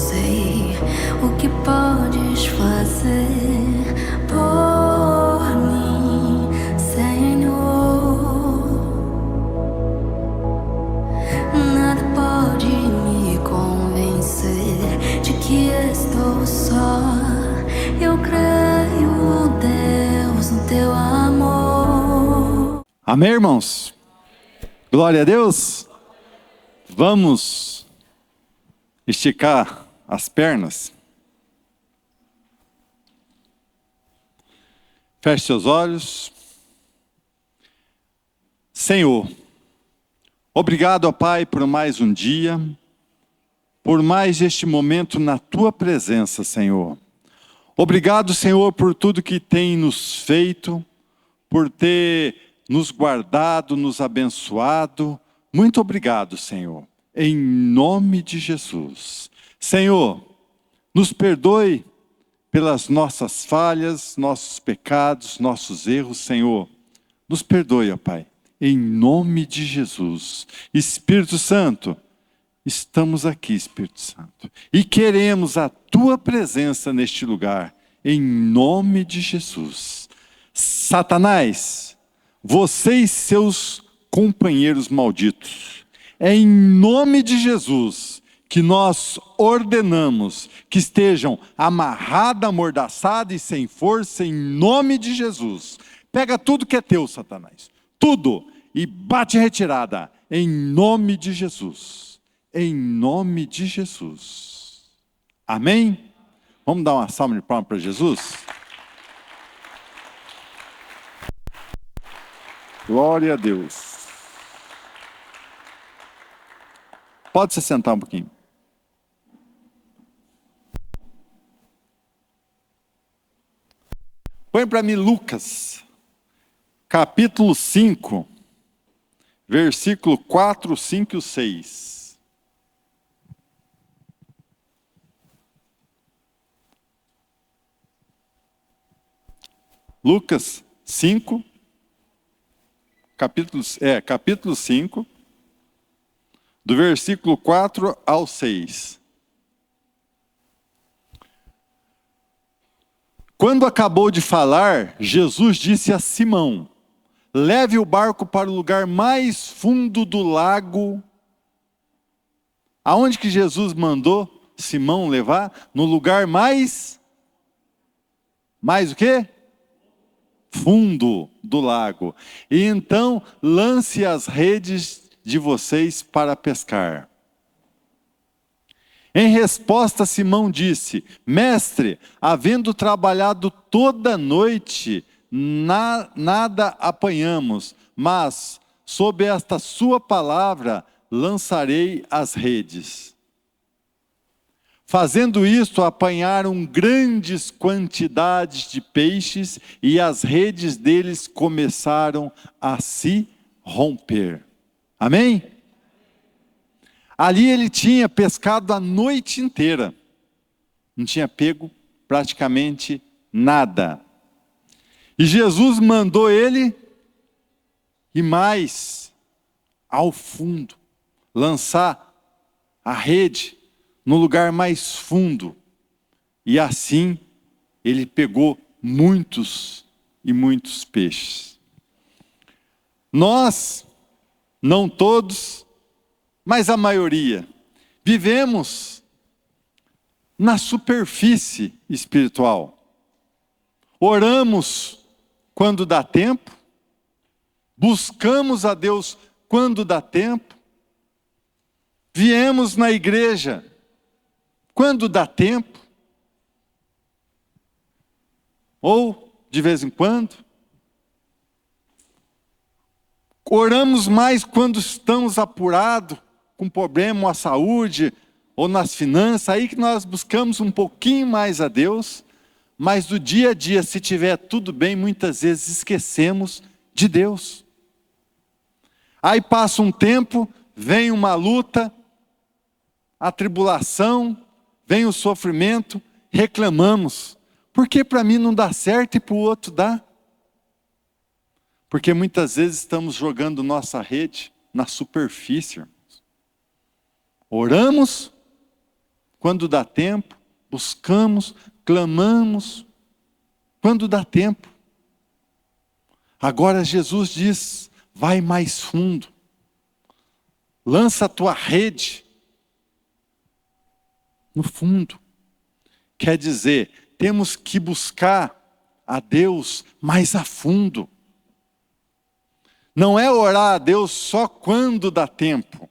sei o que podes fazer por mim, Senhor. Nada pode me convencer de que estou só. Eu creio, Deus, no teu amor. Amém, irmãos? Glória a Deus. Vamos esticar as pernas. Feche seus olhos. Senhor, obrigado, ó Pai, por mais um dia, por mais este momento na Tua presença, Senhor. Obrigado, Senhor, por tudo que tem nos feito, por ter nos guardado, nos abençoado. Muito obrigado, Senhor, em nome de Jesus. Senhor, nos perdoe pelas nossas falhas, nossos pecados, nossos erros, Senhor. Nos perdoe, ó Pai, em nome de Jesus. Espírito Santo, estamos aqui, Espírito Santo, e queremos a Tua presença neste lugar, em nome de Jesus. Satanás, você e seus companheiros malditos, é em nome de Jesus que nós ordenamos que estejam amarrados, amordaçados e sem força, em nome de Jesus. Pega tudo que é teu, Satanás, tudo, e bate retirada, em nome de Jesus. Em nome de Jesus. Amém? Vamos dar uma salva de palmas para Jesus? Glória a Deus. Pode se sentar um pouquinho. Põe para mim Lucas, capítulo 5, versículo 4, 5 e 6. Lucas 5, capítulo 5, do versículo 4 ao 6. Quando acabou de falar, Jesus disse a Simão: leve o barco para o lugar mais fundo do lago. Aonde que Jesus mandou Simão levar? No lugar mais o quê? Fundo do lago. E então lance as redes de vocês para pescar. Em resposta, Simão disse: mestre, havendo trabalhado toda a noite, nada apanhamos, mas sob esta sua palavra lançarei as redes. Fazendo isto, apanharam grandes quantidades de peixes e as redes deles começaram a se romper. Amém? Ali ele tinha pescado a noite inteira. Não tinha pego praticamente nada. E Jesus mandou ele ir mais ao fundo, lançar a rede no lugar mais fundo. E assim ele pegou muitos e muitos peixes. Nós, não todos, mas a maioria, vivemos na superfície espiritual. Oramos quando dá tempo, buscamos a Deus quando dá tempo, viemos na igreja quando dá tempo, ou de vez em quando. Oramos mais quando estamos apurados, com problema na saúde ou nas finanças, aí que nós buscamos um pouquinho mais a Deus, mas do dia a dia, se tiver tudo bem, muitas vezes esquecemos de Deus. Aí passa um tempo, vem uma luta, a tribulação, vem o sofrimento, reclamamos. Por que para mim não dá certo e para o outro dá? Porque muitas vezes estamos jogando nossa rede na superfície, irmãos. Oramos quando dá tempo, buscamos, clamamos, quando dá tempo. Agora Jesus diz, vai mais fundo, lança a tua rede no fundo. Quer dizer, temos que buscar a Deus mais a fundo. Não é orar a Deus só quando dá tempo.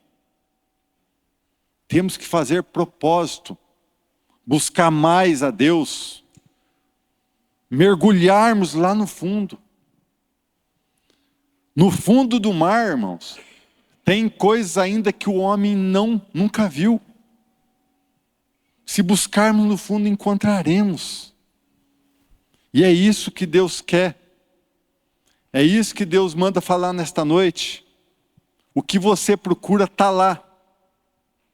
Temos que fazer propósito, buscar mais a Deus, mergulharmos lá no fundo. No fundo do mar, irmãos, tem coisas ainda que o homem nunca viu. Se buscarmos no fundo, encontraremos. E é isso que Deus quer. É isso que Deus manda falar nesta noite. O que você procura está lá,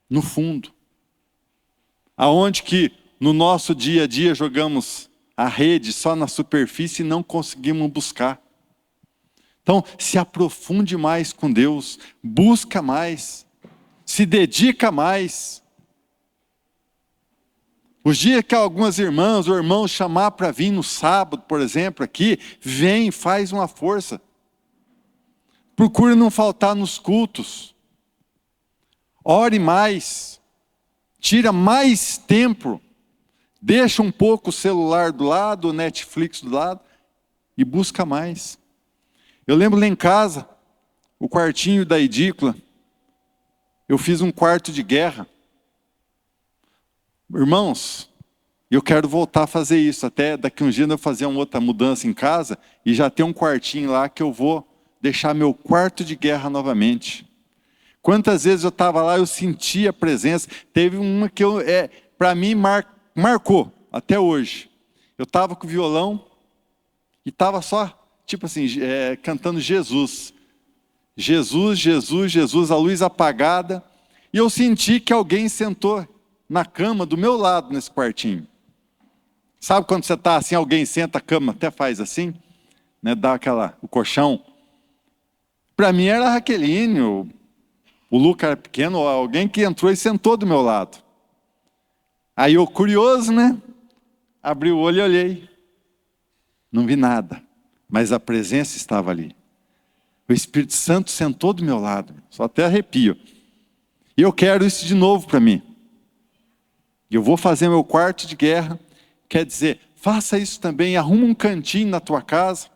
no fundo. Aonde que no nosso dia a dia jogamos a rede só na superfície e não conseguimos buscar. Então, se aprofunde mais com Deus, busca mais, se dedica mais. Os dias que algumas irmãs ou irmãos chamar para vir no sábado, por exemplo, aqui, vem, faz uma força. Procure não faltar nos cultos. Ore mais. Tira mais tempo. Deixa um pouco o celular do lado, o Netflix do lado, e busca mais. Eu lembro lá em casa, o quartinho da edícula, eu fiz um quarto de guerra. Irmãos, eu quero voltar a fazer isso. Até daqui uns dias eu vou fazer uma outra mudança em casa e já tem um quartinho lá que eu vou deixar meu quarto de guerra novamente. Quantas vezes eu estava lá, eu sentia a presença. Teve uma que para mim marcou até hoje. Eu estava com o violão e estava só, tipo assim, cantando Jesus. Jesus, Jesus, Jesus, a luz apagada. E eu senti que alguém sentou na cama do meu lado nesse quartinho. Sabe quando você está assim, alguém senta, a cama até faz assim, né, dá o colchão. Para mim era a Raqueline, o Luca era pequeno, alguém que entrou e sentou do meu lado. Aí eu, curioso, né, abri o olho e olhei. Não vi nada, mas a presença estava ali. O Espírito Santo sentou do meu lado, só até arrepio. E eu quero isso de novo para mim. Eu vou fazer meu quarto de guerra, quer dizer, faça isso também, arruma um cantinho na tua casa,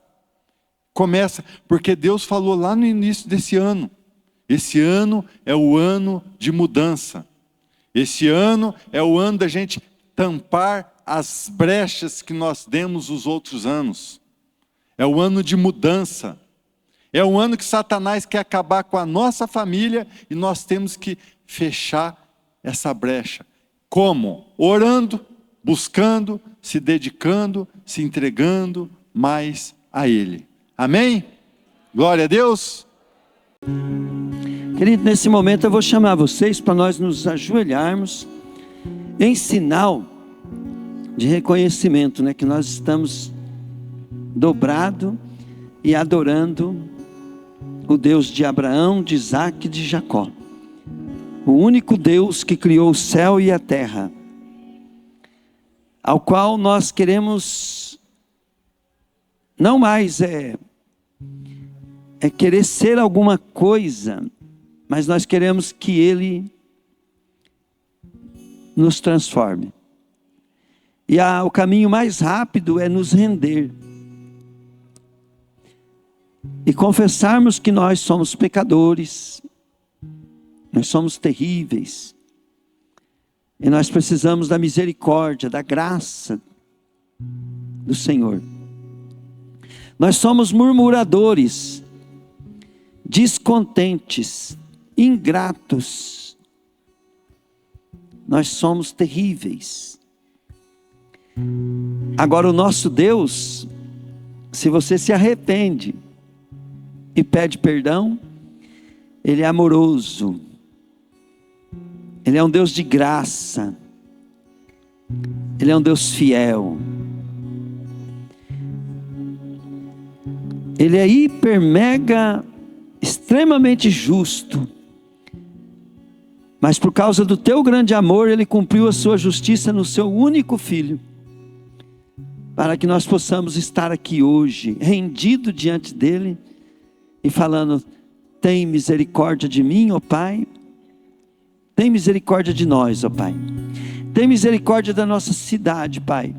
começa, porque Deus falou lá no início desse ano, esse ano é o ano de mudança, esse ano é o ano da gente tampar as brechas que nós demos os outros anos, é o ano de mudança, é o ano que Satanás quer acabar com a nossa família e nós temos que fechar essa brecha. Como? Orando, buscando, se dedicando, se entregando mais a Ele. Amém? Glória a Deus. Querido, nesse momento eu vou chamar vocês para nós nos ajoelharmos em sinal de reconhecimento, né? Que nós estamos dobrado e adorando o Deus de Abraão, de Isaac e de Jacó. O único Deus que criou o céu e a terra, ao qual nós queremos, não mais querer ser alguma coisa, mas nós queremos que Ele nos transforme. E o caminho mais rápido é nos render e confessarmos que nós somos pecadores, nós somos terríveis, e nós precisamos da misericórdia, da graça do Senhor. Nós somos murmuradores, descontentes, ingratos, nós somos terríveis. Agora o nosso Deus, se você se arrepende e pede perdão, Ele é amoroso, Ele é um Deus de graça, Ele é um Deus fiel, Ele é hiper, mega, extremamente justo, Mas por causa do teu grande amor, Ele cumpriu a sua justiça no seu único Filho, para que nós possamos estar aqui hoje, rendido diante dEle, e falando: tem misericórdia de mim, ó Pai. Tem misericórdia de nós, ó Pai. Tem misericórdia da nossa cidade, Pai.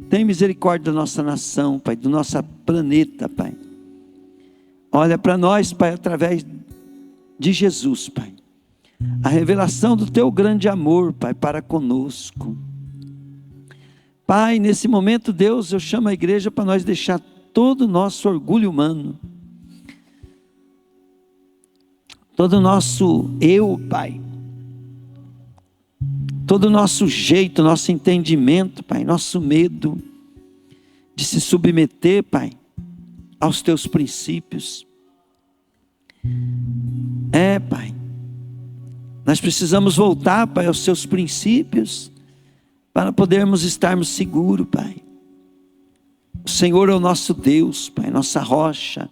Tem misericórdia da nossa nação, Pai, do nosso planeta, Pai. Olha para nós, Pai, através de Jesus, Pai. A revelação do teu grande amor, Pai, para conosco. Pai, nesse momento, Deus, eu chamo a igreja para nós deixar todo o nosso orgulho humano, todo o nosso eu, Pai, todo o nosso jeito, nosso entendimento, Pai, nosso medo de se submeter, Pai, aos teus princípios. Pai, nós precisamos voltar, Pai, aos seus princípios, para podermos estarmos seguros, Pai. O Senhor é o nosso Deus, Pai, nossa rocha,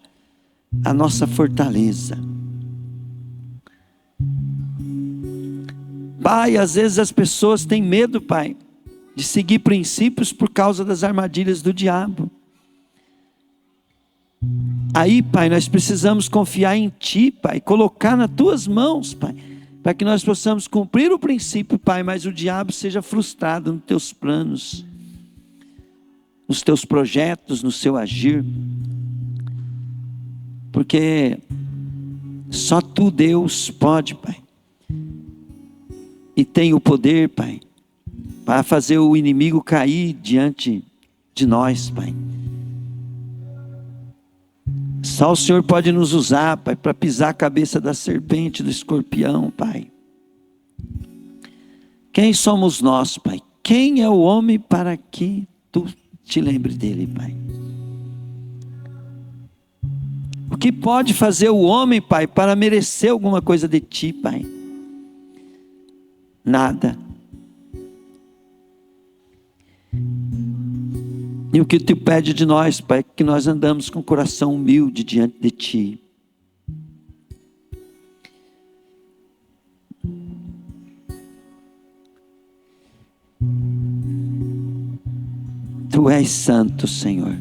a nossa fortaleza. Pai, às vezes as pessoas têm medo, Pai, de seguir princípios por causa das armadilhas do diabo. Aí, Pai, nós precisamos confiar em Ti, Pai, colocar nas Tuas mãos, Pai, para que nós possamos cumprir o princípio, Pai, mas o diabo seja frustrado nos Teus planos, nos Teus projetos, no seu agir. Porque só Tu, Deus, pode, Pai, e tem o poder, Pai, para fazer o inimigo cair diante de nós, Pai. Só o Senhor pode nos usar, Pai, para pisar a cabeça da serpente, do escorpião, Pai. Quem somos nós, Pai? Quem é o homem para que Tu te lembre dele, Pai? O que pode fazer o homem, Pai, para merecer alguma coisa de Ti, Pai? Nada. E o que Tu pede de nós, Pai, é que nós andamos com o coração humilde diante de Ti. Tu és santo, Senhor.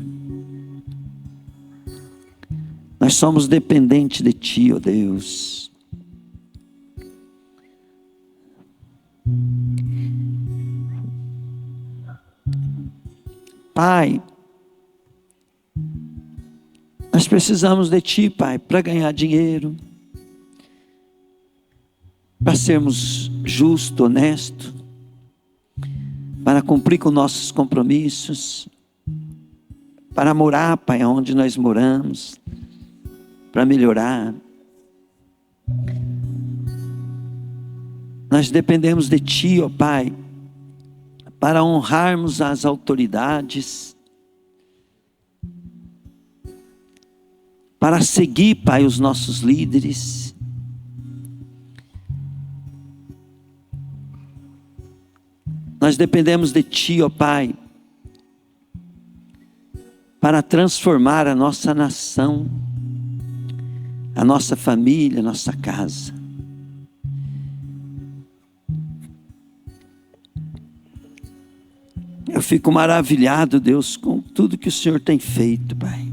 Nós somos dependentes de Ti, ó Deus. Pai, nós precisamos de Ti, Pai, para ganhar dinheiro, para sermos justos, honestos, para cumprir com nossos compromissos, para morar, Pai, onde nós moramos, para melhorar. Nós dependemos de Ti, ó Pai, para honrarmos as autoridades, para seguir, Pai, os nossos líderes. Nós dependemos de Ti, ó Pai, para transformar a nossa nação, a nossa família, a nossa casa. Eu fico maravilhado, Deus, com tudo que o Senhor tem feito, Pai.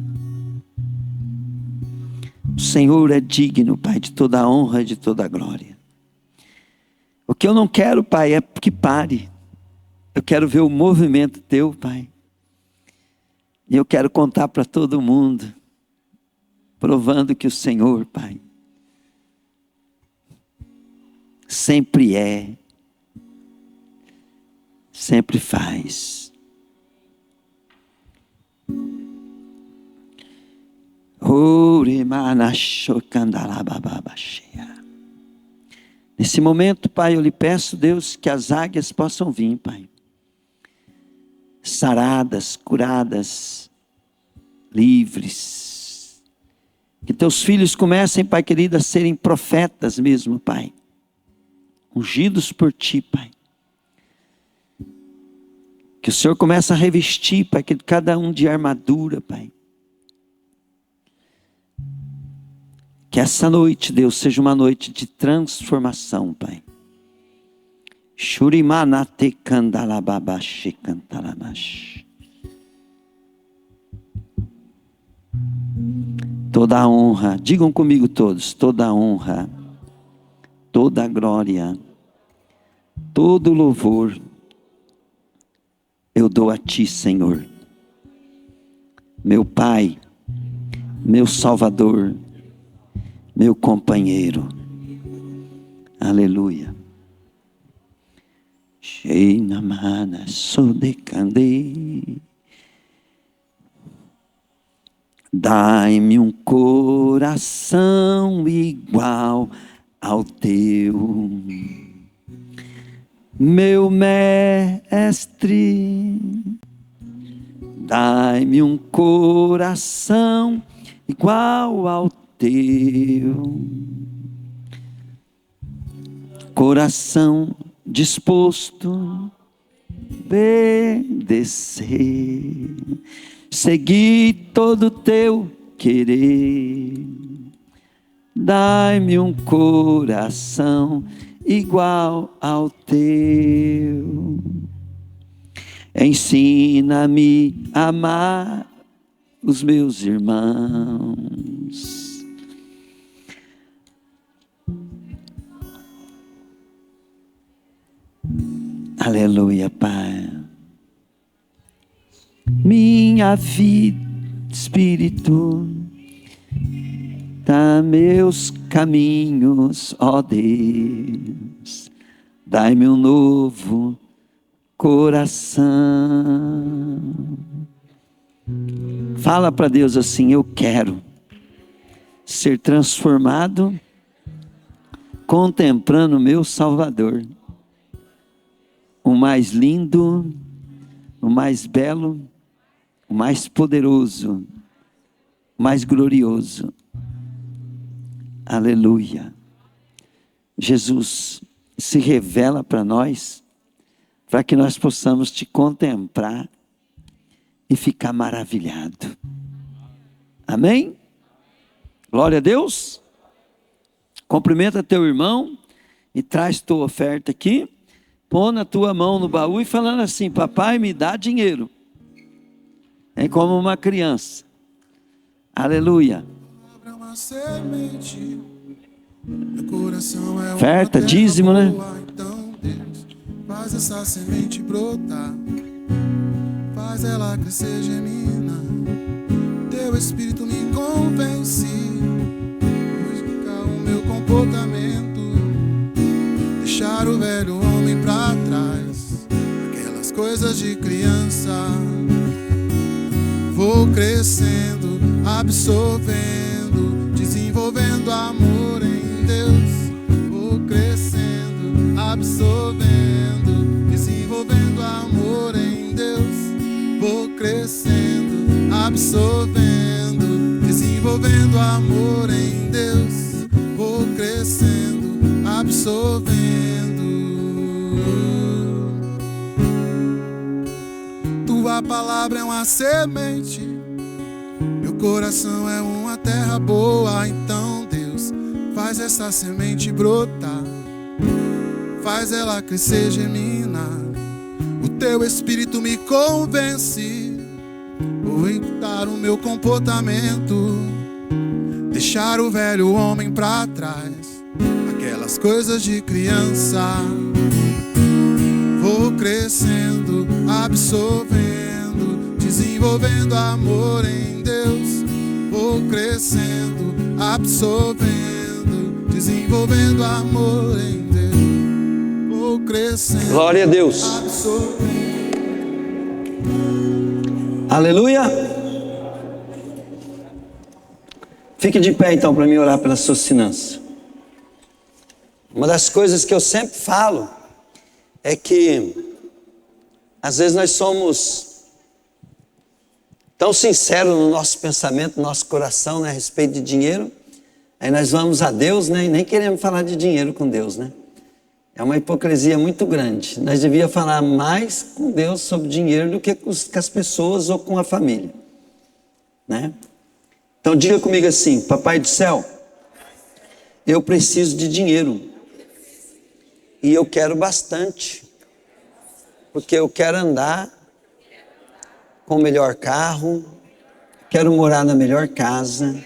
O Senhor é digno, Pai, de toda a honra e de toda a glória. O que eu não quero, Pai, é que pare. Eu quero ver o movimento Teu, Pai. E eu quero contar para todo mundo, provando que o Senhor, Pai, sempre é, sempre faz. Nesse momento, Pai, eu lhe peço, Deus, que as águias possam vir, Pai, saradas, curadas, livres. Que Teus filhos comecem, Pai querido, a serem profetas mesmo, Pai, ungidos por Ti, Pai. Que o Senhor comece a revestir, Pai, que cada um de armadura, Pai. Que essa noite, Deus, seja uma noite de transformação, Pai. Shurimanate kandalababashi kantalamash. Toda a honra, digam comigo todos, toda a honra, toda a glória, todo o louvor, eu dou a Ti, Senhor, meu Pai, meu Salvador, meu companheiro. Aleluia. Sheinamana sodekande. Dai-me um coração igual ao Teu, meu mestre. Dai-me um coração igual ao Teu, coração disposto a obedecer, seguir todo o Teu querer. Dai-me um coração igual ao Teu. Ensina-me a amar os meus irmãos. Aleluia, Pai. Minha vida, Espírito, dá meus caminhos, ó Deus. Dai-me um novo coração. Fala para Deus assim: eu quero ser transformado contemplando o meu Salvador, o mais lindo, o mais belo, o mais poderoso, o mais glorioso. Aleluia. Jesus se revela para nós, para que nós possamos Te contemplar e ficar maravilhado. Amém? Glória a Deus. Cumprimenta teu irmão e traz tua oferta aqui. Põe a tua mão no baú e falando assim: papai, me dá dinheiro. É como uma criança. Aleluia. Oferta, dízimo, né? Então Deus, faz essa semente brotar, faz ela crescer, gemina. Teu Espírito me convence, modificar o meu comportamento, deixar o velho homem pra trás, aquelas coisas de criança. Vou crescendo, absorvendo, desenvolvendo amor em Deus. Vou crescendo, absorvendo, desenvolvendo amor em Deus. Vou crescendo, absorvendo, desenvolvendo amor em Deus. Vou crescendo, absorvendo. Tua palavra é uma semente, meu coração é uma terra boa. Então Deus, faz essa semente brotar, faz ela crescer, germinar. O Teu Espírito me convence, vou evitar o meu comportamento, deixar o velho homem pra trás, aquelas coisas de criança. Vou crescendo, absorvendo, desenvolvendo amor em Deus. Vou crescendo, absorvendo, desenvolvendo amor em Deus. Vou crescendo. Glória a Deus. Aleluia. Fique de pé então para mim orar pela sua finança. Uma das coisas que eu sempre falo é que às vezes nós somos tão sinceros no nosso pensamento, no nosso coração, né, a respeito de dinheiro. Aí nós vamos a Deus, né, e nem queremos falar de dinheiro com Deus, né? É uma hipocrisia muito grande. Nós devíamos falar mais com Deus sobre dinheiro do que com as pessoas ou com a família, né? Então diga comigo assim: Papai do céu, eu preciso de dinheiro E eu quero bastante, porque eu quero andar com o melhor carro, quero morar na melhor casa,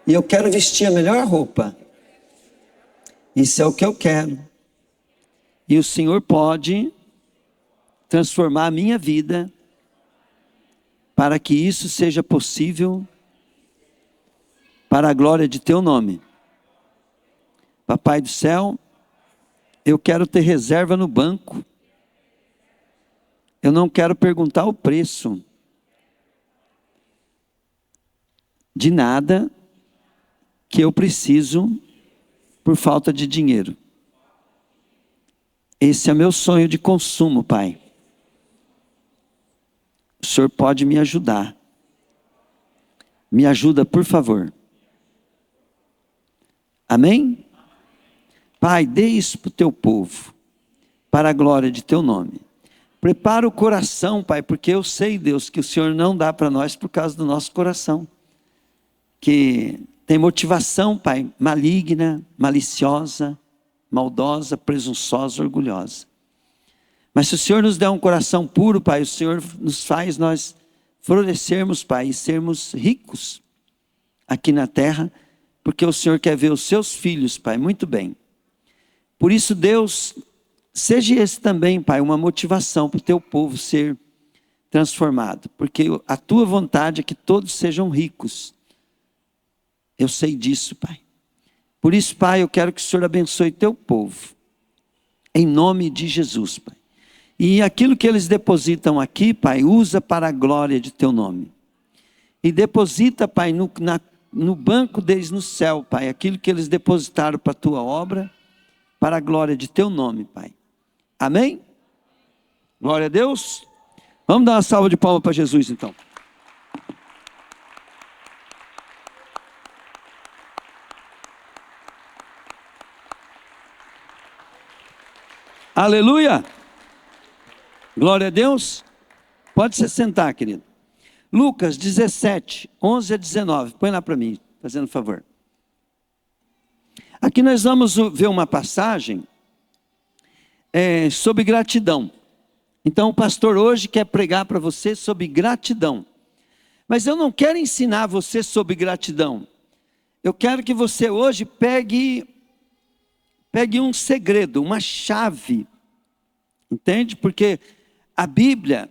e eu quero vestir a melhor roupa. Isso é o que eu quero. E o Senhor pode transformar a minha vida para que isso seja possível para a glória de teu nome. Papai do céu, eu quero ter reserva no banco. Eu não quero perguntar o preço de nada que eu preciso por falta de dinheiro. Esse é meu sonho de consumo, Pai. O Senhor pode me ajudar. Me ajuda, por favor. Amém? Pai, dê isso para o teu povo, para a glória de teu nome. Prepara o coração, Pai, porque eu sei, Deus, que o Senhor não dá para nós por causa do nosso coração, que tem motivação, Pai, maligna, maliciosa, maldosa, presunçosa, orgulhosa. Mas se o Senhor nos der um coração puro, Pai, o Senhor nos faz nós florescermos, Pai, e sermos ricos aqui na terra, porque o Senhor quer ver os seus filhos, Pai, muito bem. Por isso, Deus, seja esse também, Pai, uma motivação para o teu povo ser transformado, porque a tua vontade é que todos sejam ricos. Eu sei disso, Pai. Por isso, Pai, eu quero que o Senhor abençoe teu povo, em nome de Jesus, Pai. E aquilo que eles depositam aqui, Pai, usa para a glória de teu nome. E deposita, Pai, no banco deles no céu, Pai, aquilo que eles depositaram para a tua obra, para a glória de teu nome, Pai. Amém? Glória a Deus. Vamos dar uma salva de palmas para Jesus, então. Aleluia. Glória a Deus. Pode se sentar, querido. Lucas 17, 11 a 19. Põe lá para mim, fazendo favor. Aqui nós vamos ver uma passagem sobre gratidão. Então o pastor hoje quer pregar para você sobre gratidão. Mas eu não quero ensinar você sobre gratidão. Eu quero que você hoje pegue um segredo, uma chave. Entende? Porque a Bíblia,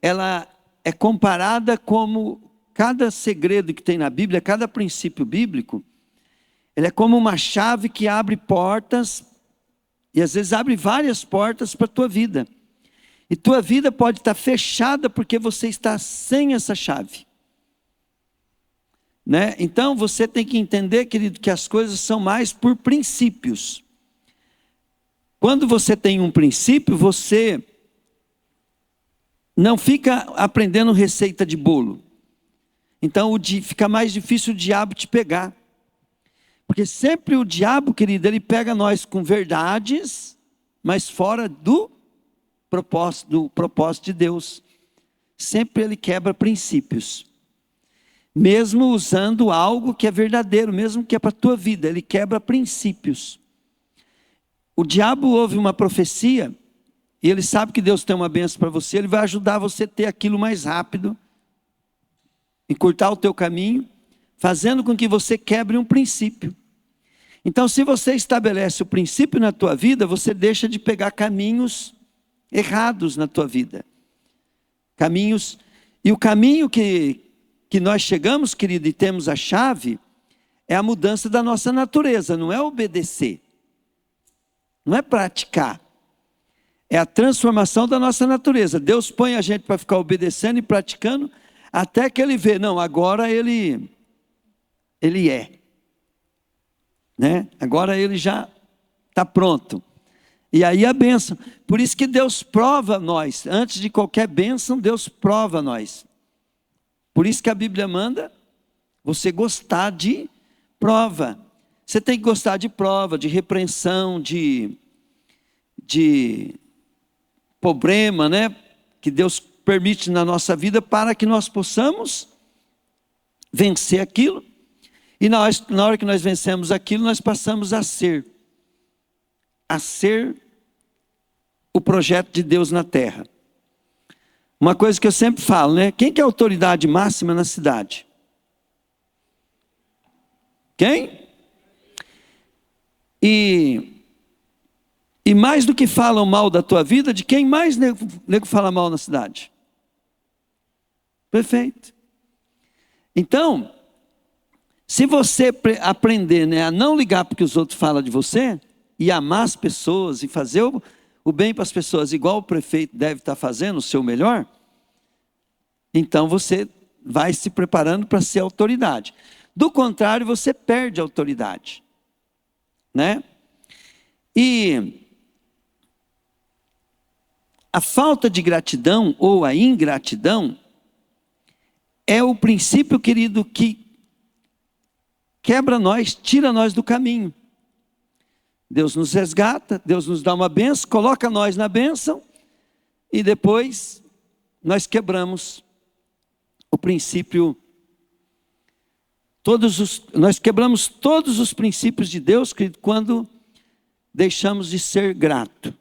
ela é comparada como cada segredo que tem na Bíblia, cada princípio bíblico, ele é como uma chave que abre portas, e às vezes abre várias portas para a tua vida. E tua vida pode estar fechada porque você está sem essa chave. Né? Então você tem que entender, querido, que as coisas são mais por princípios. Quando você tem um princípio, você não fica aprendendo receita de bolo. Então fica mais difícil o diabo te pegar. Porque sempre o diabo, querido, ele pega nós com verdades, mas fora do propósito de Deus. Sempre ele quebra princípios. Mesmo usando algo que é verdadeiro, mesmo que é para a tua vida, ele quebra princípios. O diabo ouve uma profecia, e ele sabe que Deus tem uma bênção para você, ele vai ajudar você a ter aquilo mais rápido, encurtar o teu caminho, fazendo com que você quebre um princípio. Então, se você estabelece o princípio na tua vida, você deixa de pegar caminhos errados na tua vida. Caminhos, e o caminho que nós chegamos, querido, e temos a chave, é a mudança da nossa natureza, não é obedecer. Não é praticar. É a transformação da nossa natureza. Deus põe a gente para ficar obedecendo e praticando, até que ele vê, não, agora ele é. Né? Agora ele já está pronto. E aí a bênção. Por isso que Deus prova nós. Antes de qualquer bênção, Deus prova nós. Por isso que a Bíblia manda você gostar de prova. Você tem que gostar de prova, de repreensão, de problema, né? Que Deus permite na nossa vida para que nós possamos vencer aquilo. E na hora que nós vencemos aquilo, nós passamos a ser o projeto de Deus na terra. Uma coisa que eu sempre falo, né? Quem que é a autoridade máxima na cidade? Quem? E mais do que falam mal da tua vida, de quem mais nego fala mal na cidade? Prefeito. Então, se você aprender, né, a não ligar porque os outros falam de você, e amar as pessoas, e fazer o bem para as pessoas, igual o prefeito deve estar fazendo, o seu melhor, então você vai se preparando para ser autoridade. Do contrário, você perde a autoridade, né? E a falta de gratidão ou a ingratidão é o princípio, querido, que quebra nós, tira nós do caminho. Deus nos resgata, Deus nos dá uma bênção, coloca nós na bênção e depois nós quebramos o princípio. Nós quebramos todos os princípios de Deus, querido, quando deixamos de ser grato.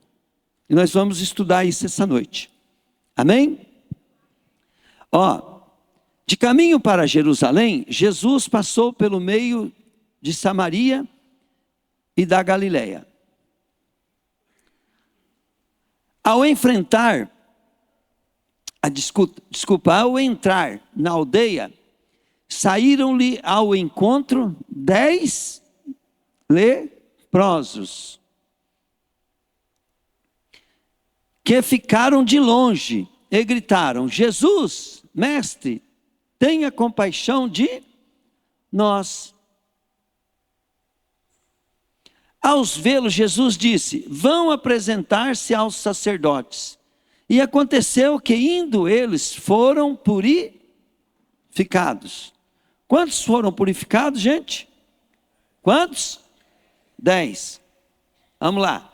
E nós vamos estudar isso essa noite. Amém? De caminho para Jerusalém, Jesus passou pelo meio de Samaria e da Galileia. Ao entrar na aldeia, saíram-lhe ao encontro 10 leprosos, que ficaram de longe e gritaram: Jesus, mestre, tenha compaixão de nós. Ao vê-lo, Jesus disse: vão apresentar-se aos sacerdotes. E aconteceu que, indo eles, foram purificados. Quantos foram purificados, gente? Quantos? 10. Vamos lá.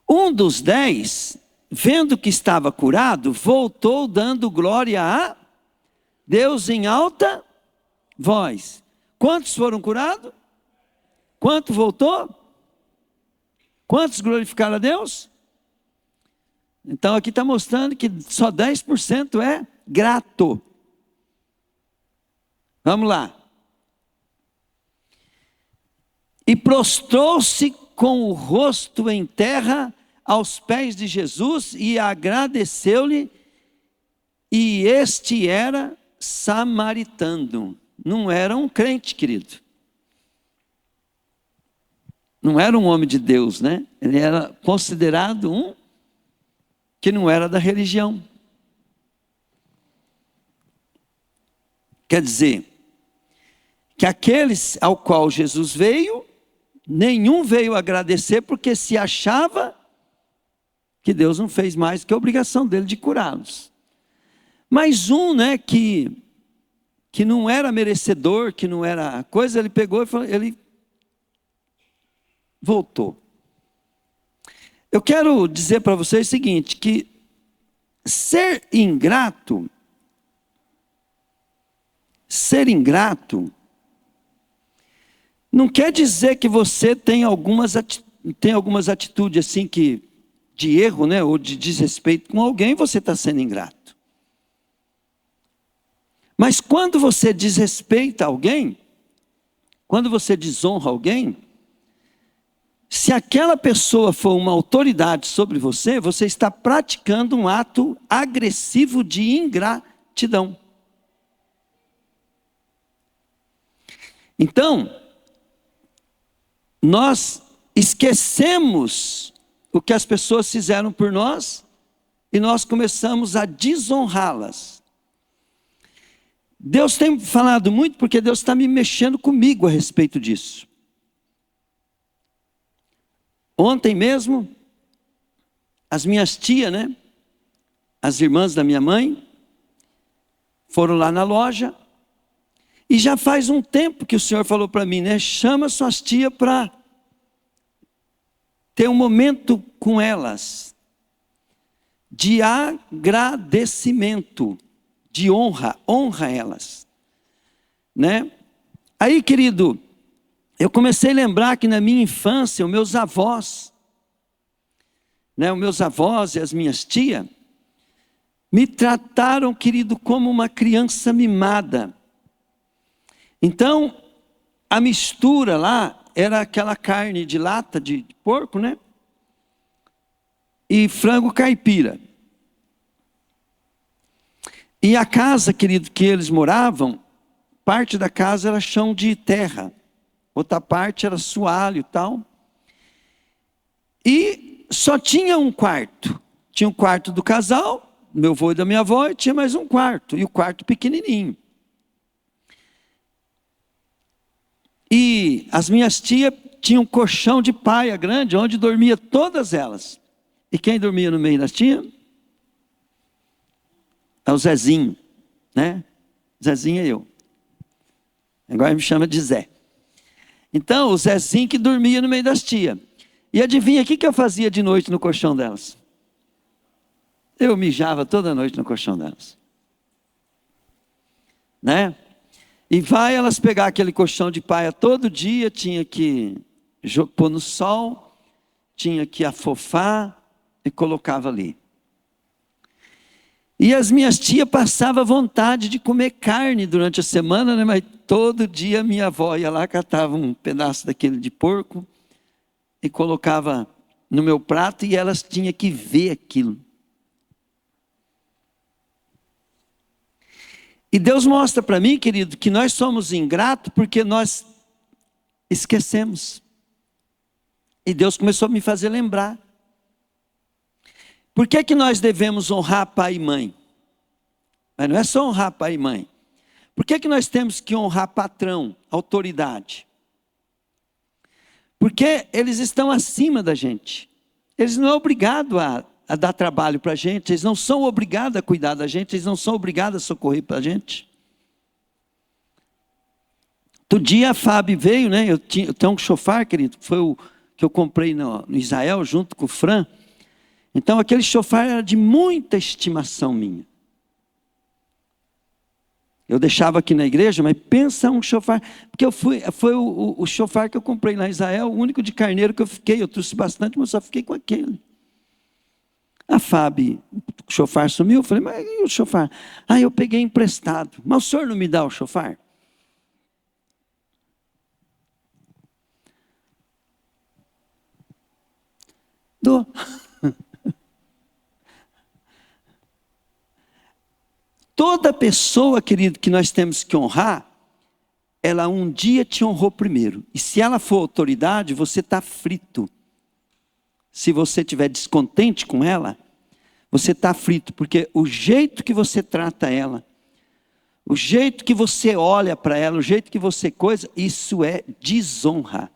Um dos 10, vendo que estava curado, voltou dando glória a Deus em alta voz. Quantos foram curados? Quanto voltou? Quantos glorificaram a Deus? Então aqui está mostrando que só 10% é grato. Vamos lá. E prostrou-se com o rosto em terra aos pés de Jesus e agradeceu-lhe. E este era samaritano. Não era um crente, querido. Não era um homem de Deus, né? Ele era considerado um que não era da religião. Quer dizer, que aqueles ao qual Jesus veio, nenhum veio agradecer porque se achava que Deus não fez mais que a obrigação dele de curá-los. Mas um, né, que não era merecedor, que não era coisa, ele pegou e falou, ele voltou. Eu quero dizer para vocês o seguinte, que ser ingrato não quer dizer que você tem algumas atitudes assim de erro, né, ou de desrespeito com alguém, você está sendo ingrato. Mas quando você desrespeita alguém, quando você desonra alguém, se aquela pessoa for uma autoridade sobre você, você está praticando um ato agressivo de ingratidão. Então, nós esquecemos o que as pessoas fizeram por nós e nós começamos a desonrá-las. Deus tem falado muito porque Deus está me mexendo comigo a respeito disso. Ontem mesmo, as minhas tias, né? As irmãs da minha mãe, foram lá na loja. E já faz um tempo que o Senhor falou para mim, né? Chama suas tias para ter um momento com elas. De agradecimento, de honra elas. Né? Aí, querido, eu comecei a lembrar que na minha infância, os meus avós, né, os meus avós e as minhas tias, me trataram, querido, como uma criança mimada. Então, a mistura lá era aquela carne de lata de porco, né? E frango caipira. E a casa, querido, que eles moravam, parte da casa era chão de terra, outra parte era soalho e tal. E só tinha um quarto. Tinha um quarto do casal, meu avô e da minha avó, e tinha mais um quarto, e o quarto pequenininho. E as minhas tias tinham um colchão de paia grande, onde dormia todas elas. E quem dormia no meio das tias? É o Zezinho, né? Zezinho é eu. Agora me chama de Zé. Então, o Zezinho que dormia no meio das tias. E adivinha o que eu fazia de noite no colchão delas? Eu mijava toda noite no colchão delas. Né? E vai elas pegar aquele colchão de paia todo dia, tinha que pôr no sol, tinha que afofar e colocava ali. E as minhas tias passavam vontade de comer carne durante a semana, né? Mas todo dia minha avó ia lá, catava um pedaço daquele de porco e colocava no meu prato e elas tinham que ver aquilo. E Deus mostra para mim, querido, que nós somos ingratos porque nós esquecemos. E Deus começou a me fazer lembrar. Por que que nós devemos honrar pai e mãe? Mas não é só honrar pai e mãe. Por que que nós temos que honrar patrão, autoridade? Porque eles estão acima da gente. Eles não são obrigados a dar trabalho para a gente, eles não são obrigados a cuidar da gente, eles não são obrigados a socorrer para a gente. Outro dia a Fábio veio, né? Eu tenho um chofar, querido, foi o que eu comprei no Israel, junto com o Fran. Então aquele chofar era de muita estimação minha. Eu deixava aqui na igreja, mas pensa um chofar, porque foi o chofar que eu comprei lá em Israel, o único de carneiro que eu fiquei, eu trouxe bastante, mas só fiquei com aquele. A Fábio, o chofar sumiu, eu falei, mas e o chofar? Ah, eu peguei emprestado, mas o senhor não me dá o chofar? Dou. Toda pessoa, querido, que nós temos que honrar, ela um dia te honrou primeiro. E se ela for autoridade, você está frito. Se você estiver descontente com ela, você está frito. Porque o jeito que você trata ela, o jeito que você olha para ela, o jeito que você coisa, isso é desonra.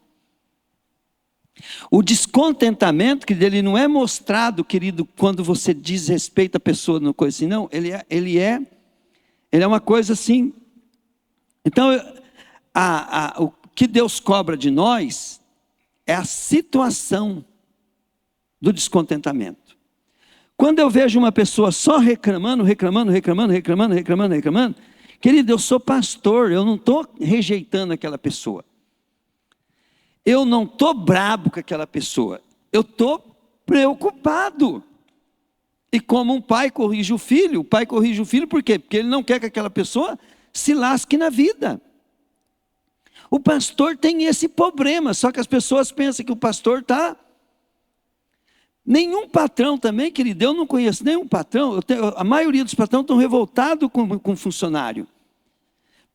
O descontentamento, querido, ele não é mostrado, querido, quando você desrespeita a pessoa, não coisa assim, não. Ele é uma coisa assim. Então, o que Deus cobra de nós é a situação do descontentamento. Quando eu vejo uma pessoa só reclamando, querido, eu sou pastor, eu não estou rejeitando aquela pessoa. Eu não estou brabo com aquela pessoa, eu estou preocupado. E como um pai corrige o filho por quê? Porque ele não quer que aquela pessoa se lasque na vida. O pastor tem esse problema, só que as pessoas pensam que o pastor está... Nenhum patrão também, querido, eu não conheço nenhum patrão, a maioria dos patrões estão revoltados com o funcionário.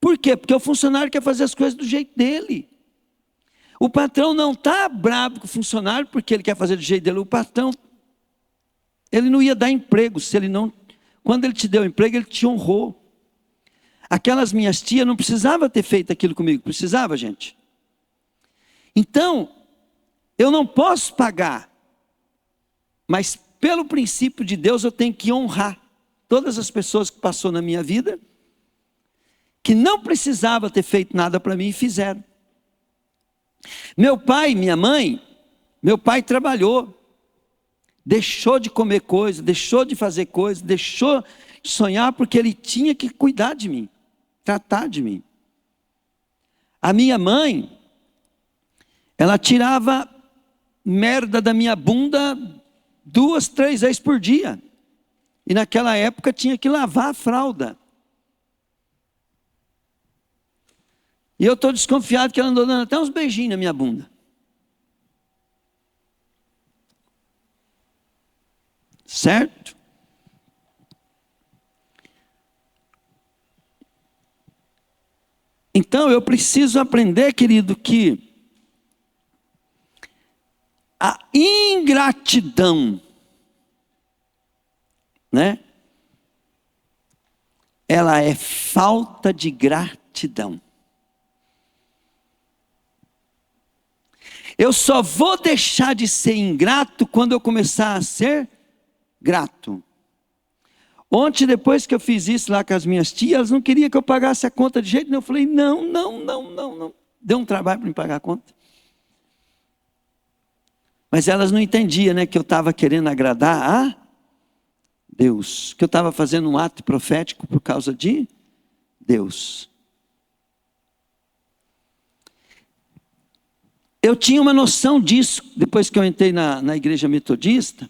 Por quê? Porque o funcionário quer fazer as coisas do jeito dele. O patrão não está bravo com o funcionário porque ele quer fazer do jeito dele. O patrão, ele não ia dar emprego se ele não... Quando ele te deu emprego, ele te honrou. Aquelas minhas tias não precisavam ter feito aquilo comigo. Precisava, gente? Então, eu não posso pagar. Mas pelo princípio de Deus, eu tenho que honrar todas as pessoas que passou na minha vida, que não precisava ter feito nada para mim e fizeram. Meu pai, minha mãe, meu pai trabalhou, deixou de comer coisa, deixou de fazer coisa, deixou de sonhar porque ele tinha que cuidar de mim, tratar de mim. A minha mãe, ela tirava merda da minha bunda 2, 3 vezes por dia. E naquela época tinha que lavar a fralda. E eu estou desconfiado que ela andou dando até uns beijinhos na minha bunda. Certo? Então eu preciso aprender, querido, que a ingratidão, né? Ela é falta de gratidão. Eu só vou deixar de ser ingrato quando eu começar a ser grato. Ontem, depois que eu fiz isso lá com as minhas tias, elas não queriam que eu pagasse a conta de jeito nenhum. Eu falei, não. Deu um trabalho para me pagar a conta. Mas elas não entendiam, né, que eu estava querendo agradar a Deus. Que eu estava fazendo um ato profético por causa de Deus. Eu tinha uma noção disso, depois que eu entrei na igreja metodista.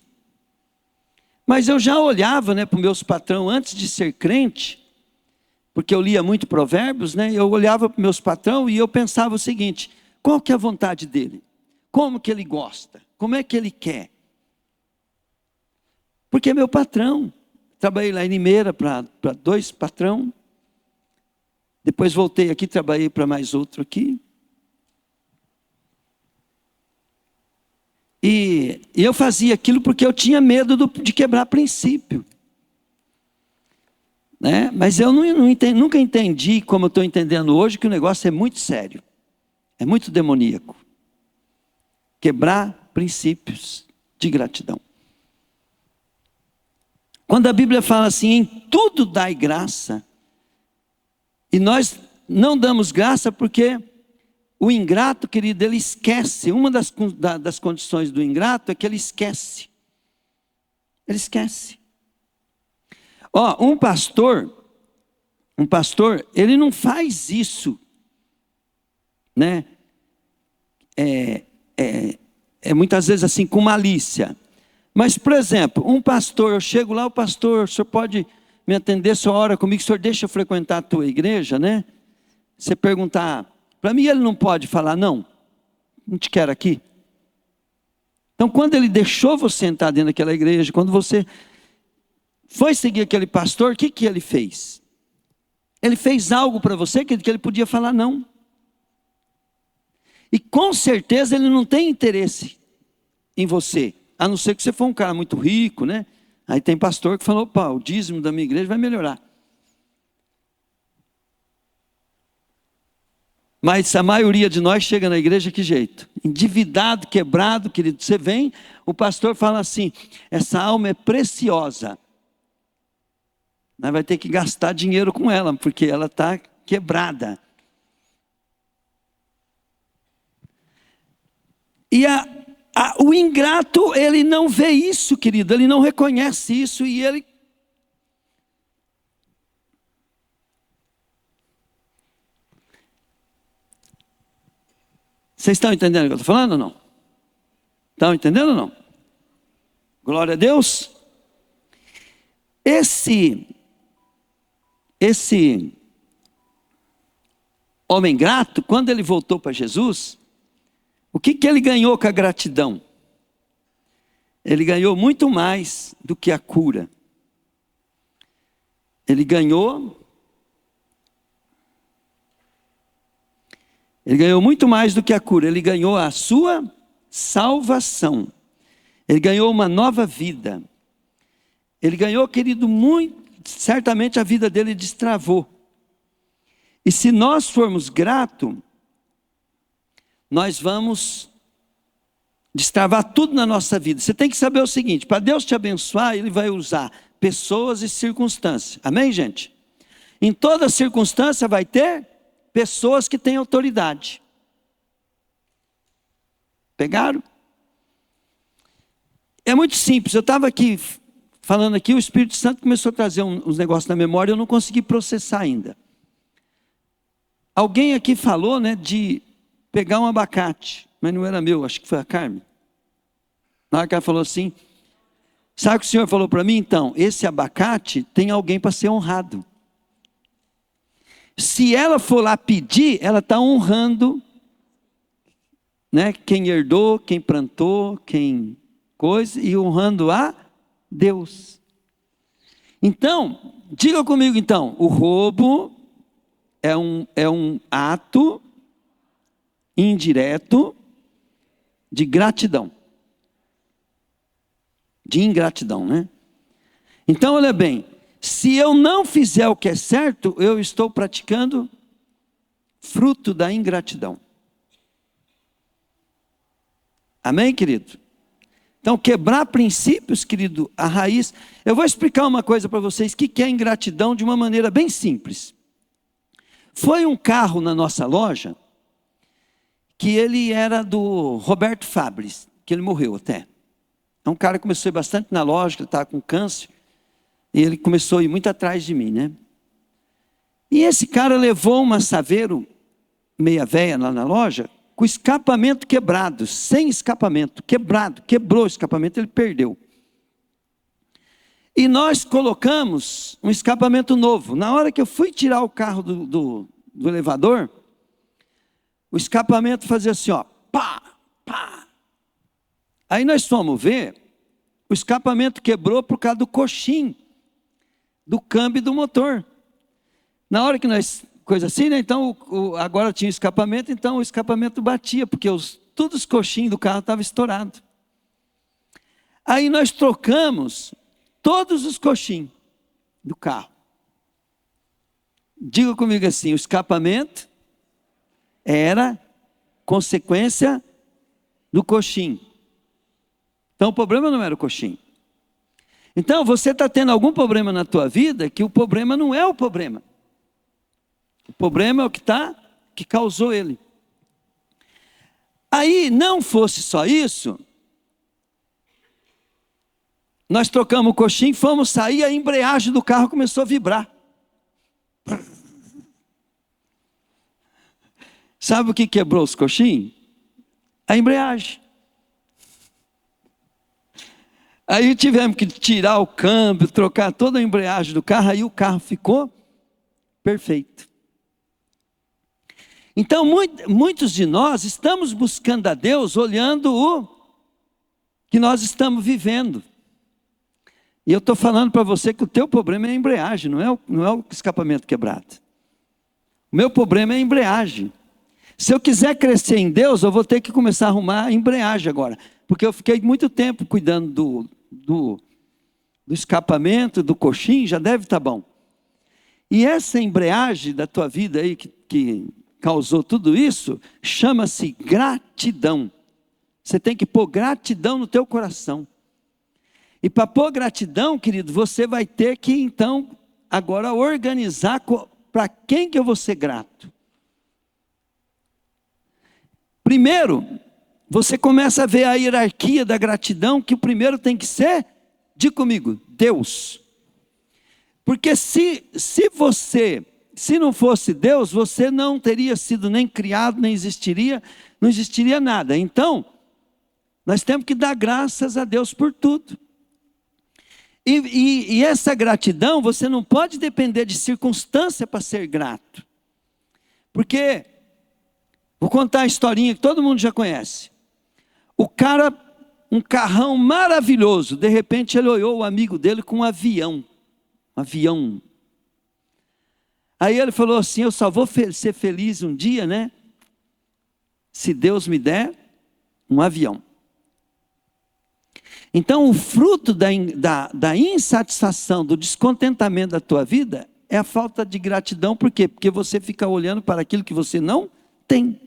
Mas eu já olhava, né, para os meus patrão antes de ser crente, porque eu lia muito Provérbios, né? Eu olhava para os meus patrão e eu pensava o seguinte: qual que é a vontade dele? Como que ele gosta? Como é que ele quer? Porque é meu patrão. Trabalhei lá em Limeira para 2 patrão. Depois voltei aqui, trabalhei para mais outro aqui. E eu fazia aquilo porque eu tinha medo de quebrar princípio. Né? Mas eu nunca entendi, como eu estou entendendo hoje, que o negócio é muito sério. É muito demoníaco. Quebrar princípios de gratidão. Quando a Bíblia fala assim, em tudo dai graça, e nós não damos graça porque o ingrato, querido, ele esquece. Uma das condições do ingrato é que ele esquece. Ele esquece. Um pastor, ele não faz isso, né? Muitas vezes assim, com malícia. Mas, por exemplo, um pastor, eu chego lá, o pastor, o senhor pode me atender, o senhor ora comigo, o senhor deixa eu frequentar a tua igreja, né? Você perguntar, para mim ele não pode falar, não te quero aqui. Então, quando ele deixou você entrar dentro daquela igreja, quando você foi seguir aquele pastor, o que ele fez? Ele fez algo para você que ele podia falar não. E com certeza ele não tem interesse em você, a não ser que você for um cara muito rico, né? Aí tem pastor que falou, opa, o dízimo da minha igreja vai melhorar. Mas a maioria de nós chega na igreja que jeito? Endividado, quebrado, querido. Você vem, o pastor fala assim, essa alma é preciosa. Nós vai ter que gastar dinheiro com ela, porque ela está quebrada. E o ingrato, ele não vê isso, querido. Ele não reconhece isso e ele... Vocês estão entendendo o que eu estou falando ou não? Estão entendendo ou não? Glória a Deus. Esse homem grato, quando ele voltou para Jesus, o que ele ganhou com a gratidão? Ele ganhou muito mais do que a cura. Ele ganhou muito mais do que a cura. Ele ganhou a sua salvação. Ele ganhou uma nova vida. Ele ganhou, querido, certamente a vida dele destravou. E se nós formos gratos, nós vamos destravar tudo na nossa vida. Você tem que saber o seguinte, para Deus te abençoar, Ele vai usar pessoas e circunstâncias. Amém, gente? Em toda circunstância vai ter pessoas que têm autoridade. Pegaram? É muito simples. Eu estava aqui, falando aqui, o Espírito Santo começou a trazer uns negócios na memória, eu não consegui processar ainda. Alguém aqui falou, né, de pegar um abacate, mas não era meu, acho que foi a Carmen. Na hora que ela falou assim, Sabe o que o Senhor falou para mim? Então, esse abacate tem alguém para ser honrado. Se ela for lá pedir, ela está honrando, né, quem herdou, quem plantou, quem coisa, e honrando a Deus. Então, diga comigo então, o roubo é um ato indireto de gratidão. De ingratidão, né? Então, olha bem, se eu não fizer o que é certo, eu estou praticando fruto da ingratidão. Amém, querido? Então, quebrar princípios, querido, a raiz. Eu vou explicar uma coisa para vocês, o que é ingratidão de uma maneira bem simples. Foi um carro na nossa loja, que ele era do Roberto Fabris, que ele morreu até. É um cara que começou a ir bastante na loja, que ele estava com câncer, e ele começou a ir muito atrás de mim, né? E esse cara levou uma Saveiro meia véia lá na loja, com o escapamento quebrado, sem escapamento, quebrado, quebrou o escapamento, ele perdeu. E nós colocamos um escapamento novo. Na hora que eu fui tirar o carro do elevador, o escapamento fazia assim, ó, pá, pá. Aí nós fomos ver, o escapamento quebrou por causa do coxim, do câmbio do motor. Na hora que nós, coisa assim, né? Então, agora tinha escapamento, então o escapamento batia, porque todos os coxinhos do carro estavam estourados. Aí nós trocamos todos os coxinhos do carro. Diga comigo assim, o escapamento era consequência do coxim. Então o problema não era o coxim. Então você está tendo algum problema na tua vida, que o problema não é o problema. O problema é o que causou ele. Aí não fosse só isso, nós trocamos o coxim, fomos sair, a embreagem do carro começou a vibrar. Sabe o que quebrou os coxins? A embreagem. Aí tivemos que tirar o câmbio, trocar toda a embreagem do carro, aí o carro ficou perfeito. Então, muitos de nós estamos buscando a Deus olhando o que nós estamos vivendo. E eu estou falando para você que o teu problema é a embreagem, não é o escapamento quebrado. O meu problema é a embreagem. Se eu quiser crescer em Deus, eu vou ter que começar a arrumar a embreagem agora. Porque eu fiquei muito tempo cuidando do escapamento, do coxim, já deve estar bom. E essa embreagem da tua vida aí, que causou tudo isso, chama-se gratidão. Você tem que pôr gratidão no teu coração. E para pôr gratidão, querido, você vai ter que então, agora organizar para quem que eu vou ser grato. Primeiro, você começa a ver a hierarquia da gratidão, que o primeiro tem que ser, diga comigo, Deus. Porque se não fosse Deus, você não teria sido nem criado, nem existiria, não existiria nada. Então, nós temos que dar graças a Deus por tudo. E essa gratidão, você não pode depender de circunstância para ser grato. Porque, vou contar a historinha que todo mundo já conhece. O cara, um carrão maravilhoso, de repente ele olhou o amigo dele com um avião. Aí ele falou assim, eu só vou ser feliz um dia, né? Se Deus me der um avião. Então o fruto da insatisfação, do descontentamento da tua vida, é a falta de gratidão. Por quê? Porque você fica olhando para aquilo que você não tem.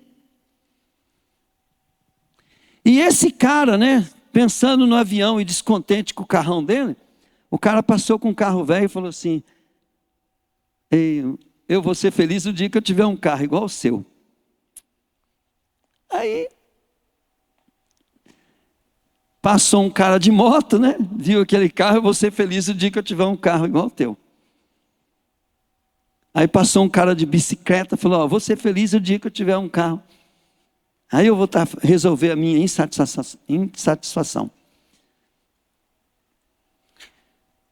E esse cara, né, pensando no avião e descontente com o carrão dele, o cara passou com um carro velho e falou assim, eu vou ser feliz o dia que eu tiver um carro igual ao seu. Aí, passou um cara de moto, né, viu aquele carro, eu vou ser feliz o dia que eu tiver um carro igual ao teu. Aí passou um cara de bicicleta, falou, vou ser feliz o dia que eu tiver um carro. Aí eu vou resolver a minha insatisfação.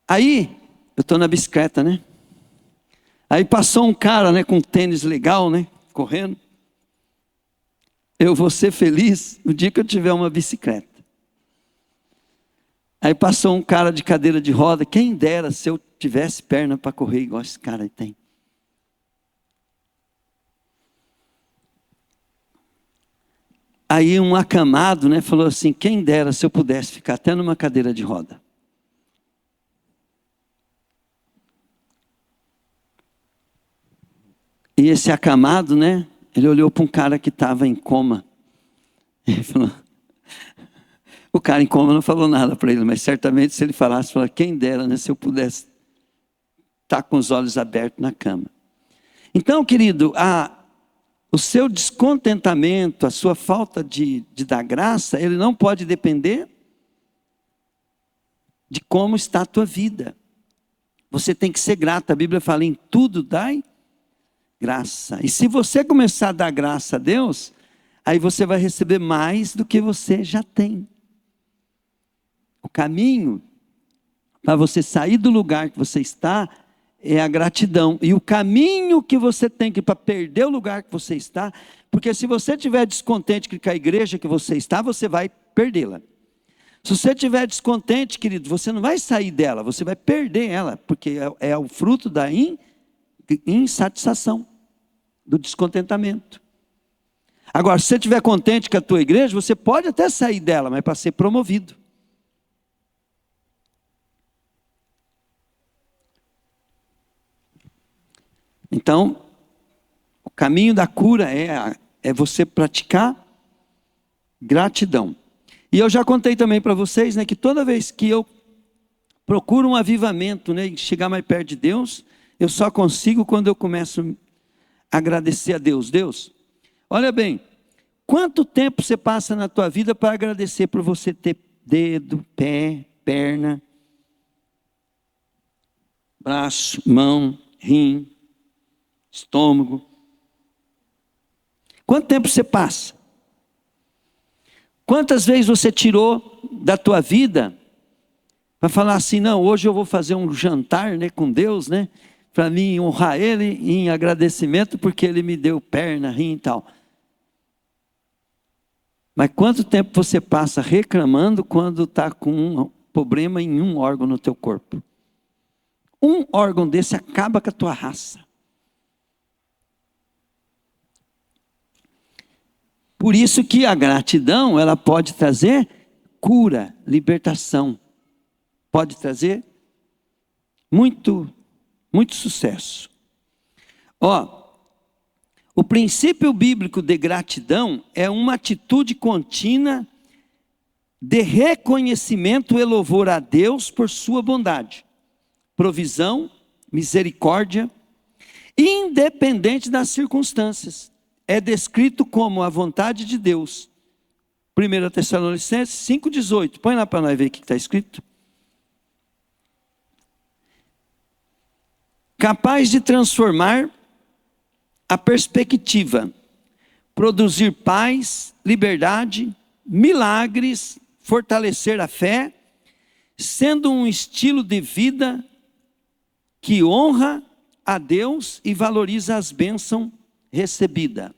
Aí, eu estou na bicicleta, né? Aí passou um cara, né, com um tênis legal, né, correndo. Eu vou ser feliz no dia que eu tiver uma bicicleta. Aí passou um cara de cadeira de roda. Quem dera se eu tivesse perna para correr igual esse cara aí tem. Aí um acamado, né, falou assim: quem dera se eu pudesse ficar até numa cadeira de roda. E esse acamado, né, ele olhou para um cara que estava em coma. Ele falou... O cara em coma não falou nada para ele, mas certamente se ele falasse, falou: quem dera, né, se eu pudesse estar com os olhos abertos na cama. Então, querido, o seu descontentamento, a sua falta de dar graça, ele não pode depender de como está a tua vida. Você tem que ser grato. A Bíblia fala: em tudo dai graça. E se você começar a dar graça a Deus, aí você vai receber mais do que você já tem. O caminho para você sair do lugar que você está é a gratidão. E o caminho que você tem que para perder o lugar que você está, porque se você estiver descontente com a igreja que você está, você vai perdê-la. Se você estiver descontente, querido, você não vai sair dela, você vai perder ela, porque é o fruto da insatisfação, do descontentamento. Agora, se você estiver contente com a tua igreja, você pode até sair dela, mas para ser promovido. Então, o caminho da cura é você praticar gratidão. E eu já contei também para vocês, né, que toda vez que eu procuro um avivamento, né, e chegar mais perto de Deus, eu só consigo quando eu começo a agradecer a Deus. Deus, olha bem, quanto tempo você passa na tua vida para agradecer por você ter dedo, pé, perna, braço, mão, rim, estômago? Quanto tempo você passa? Quantas vezes você tirou da tua vida para falar assim: não, hoje eu vou fazer um jantar, né, com Deus, né, para mim honrar Ele em agradecimento porque Ele me deu perna, rim e tal. Mas quanto tempo você passa reclamando quando está com um problema em um órgão no teu corpo? Um órgão desse acaba com a tua raça. Por isso que a gratidão, ela pode trazer cura, libertação. Pode trazer muito, muito sucesso. O princípio bíblico de gratidão é uma atitude contínua de reconhecimento e louvor a Deus por sua bondade, provisão, misericórdia, independente das circunstâncias. É descrito como a vontade de Deus. 1 Tessalonicenses 5,18. Põe lá para nós ver o que está escrito. Capaz de transformar a perspectiva, produzir paz, liberdade, milagres, fortalecer a fé, sendo um estilo de vida que honra a Deus e valoriza as bênçãos recebidas.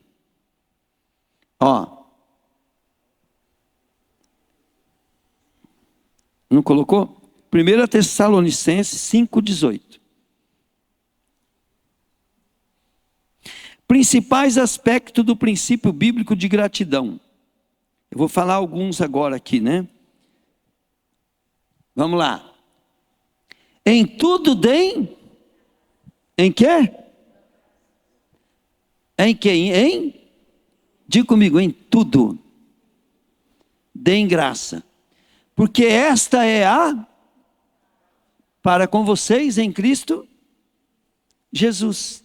Não colocou? 1 Tessalonicenses 5,18. Principais aspectos do princípio bíblico de gratidão. Eu vou falar alguns agora aqui, né? Vamos lá. Em tudo deem. Em quê? Em quê? Diga comigo, em tudo. Deem graça. Porque esta é para com vocês em Cristo Jesus.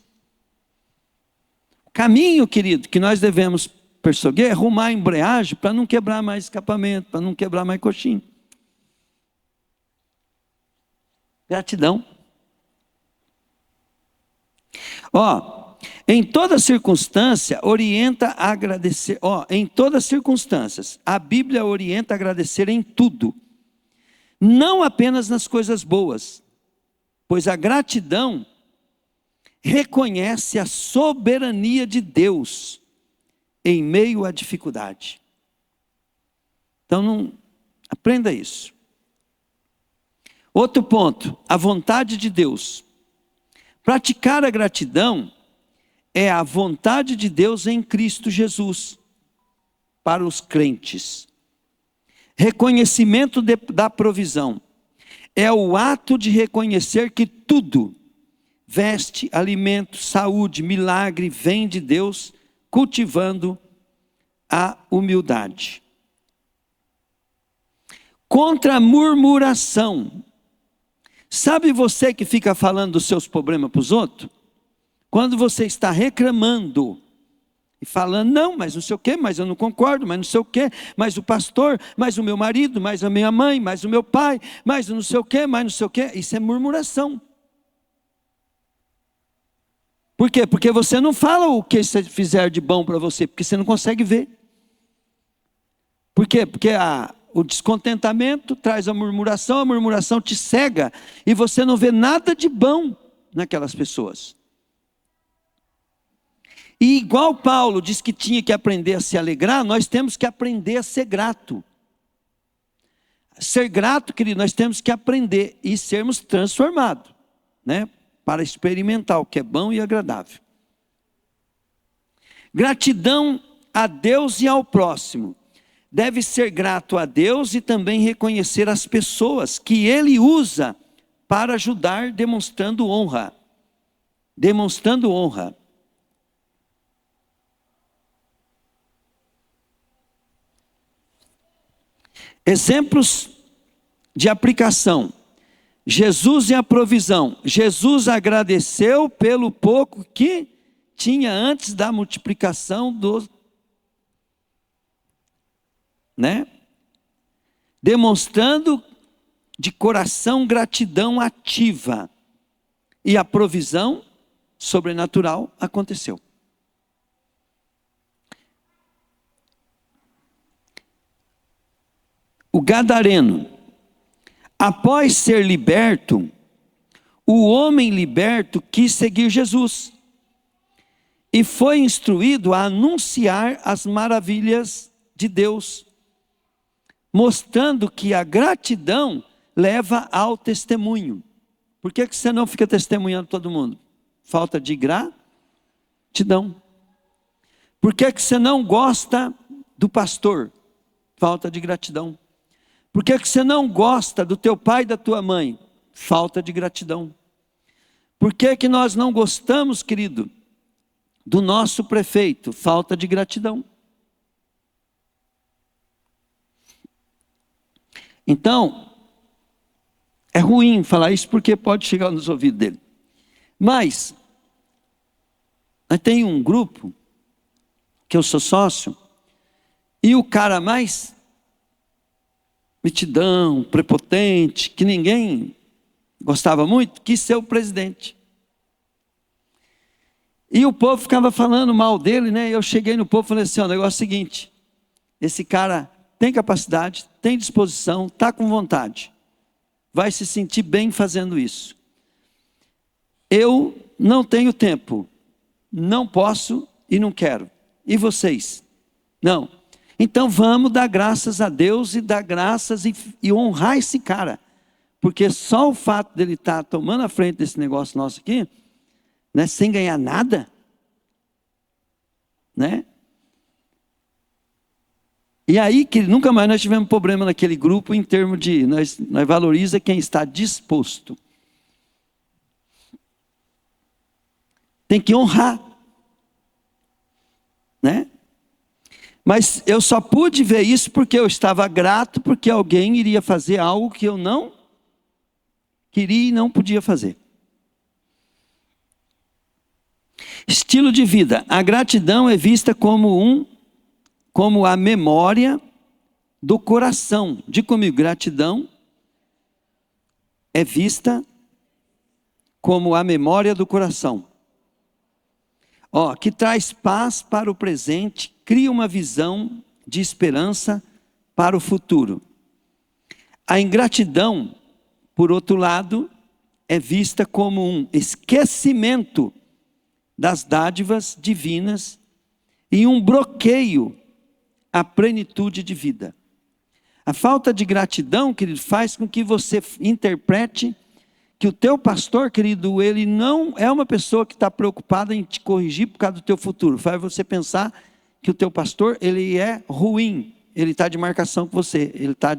O caminho, querido, que nós devemos perseguir é arrumar a embreagem para não quebrar mais escapamento, para não quebrar mais coxinha. Gratidão. Em toda circunstância, orienta a agradecer. Em todas circunstâncias, a Bíblia orienta a agradecer em tudo. Não apenas nas coisas boas, Pois a gratidão reconhece a soberania de Deus em meio à dificuldade. Então, aprenda isso. Outro ponto, a vontade de Deus. Praticar a gratidão é a vontade de Deus em Cristo Jesus para os crentes. Reconhecimento da provisão é o ato de reconhecer que tudo, veste, alimento, saúde, milagre, vem de Deus, cultivando a humildade. Contra a murmuração. Sabe você que fica falando dos seus problemas para os outros? Quando você está reclamando e falando, não, mas não sei o quê, mas eu não concordo, mas não sei o quê, mas o pastor, mas o meu marido, mas a minha mãe, mas o meu pai, mas não sei o quê, mas não sei o quê. Isso é murmuração. Por quê? Porque você não fala o que você fizer de bom para você, porque você não consegue ver. Por quê? Porque o descontentamento traz a murmuração te cega, e você não vê nada de bom naquelas pessoas. E igual Paulo disse que tinha que aprender a se alegrar, nós temos que aprender a ser grato. Ser grato, querido, nós temos que aprender e sermos transformados, né? Para experimentar o que é bom e agradável. Gratidão a Deus e ao próximo. Deve ser grato a Deus e também reconhecer as pessoas que Ele usa para ajudar, demonstrando honra. Demonstrando honra. Exemplos de aplicação. Jesus e a provisão. Jesus agradeceu pelo pouco que tinha antes da multiplicação dos, né? Demonstrando de coração gratidão ativa. E a provisão sobrenatural aconteceu. O gadareno. Após ser liberto, o homem liberto quis seguir Jesus e foi instruído a anunciar as maravilhas de Deus, mostrando que a gratidão leva ao testemunho. Por que você não fica testemunhando todo mundo? Falta de gratidão. Por que você não gosta do pastor? Falta de gratidão. Por que você não gosta do teu pai e da tua mãe? Falta de gratidão. Por que nós não gostamos, querido, do nosso prefeito? Falta de gratidão. Então, é ruim falar isso porque pode chegar nos ouvidos dele. Mas, tem um grupo, que eu sou sócio, e o cara mais metidão, prepotente, que ninguém gostava muito, quis ser o presidente. E o povo ficava falando mal dele, né? Eu cheguei no povo e falei assim, o negócio é o seguinte, esse cara tem capacidade, tem disposição, está com vontade, vai se sentir bem fazendo isso. Eu não tenho tempo, não posso e não quero. E vocês? Não. Então vamos dar graças a Deus e dar graças e honrar esse cara. Porque só o fato dele estar tomando a frente desse negócio nosso aqui, né, sem ganhar nada, né? E aí que nunca mais nós tivemos problema naquele grupo em termos de, nós valoriza quem está disposto. Tem que honrar, né? Mas eu só pude ver isso porque eu estava grato, porque alguém iria fazer algo que eu não queria e não podia fazer. Estilo de vida. A gratidão é vista como a memória do coração. Diga comigo, gratidão é vista como a memória do coração. Que traz paz para o presente, cria uma visão de esperança para o futuro. A ingratidão, por outro lado, é vista como um esquecimento das dádivas divinas e um bloqueio à plenitude de vida. A falta de gratidão, querido, faz com que você interprete que o teu pastor, querido, ele não é uma pessoa que está preocupada em te corrigir por causa do teu futuro. Faz você pensar que o teu pastor, ele é ruim, ele está de marcação com você, ele está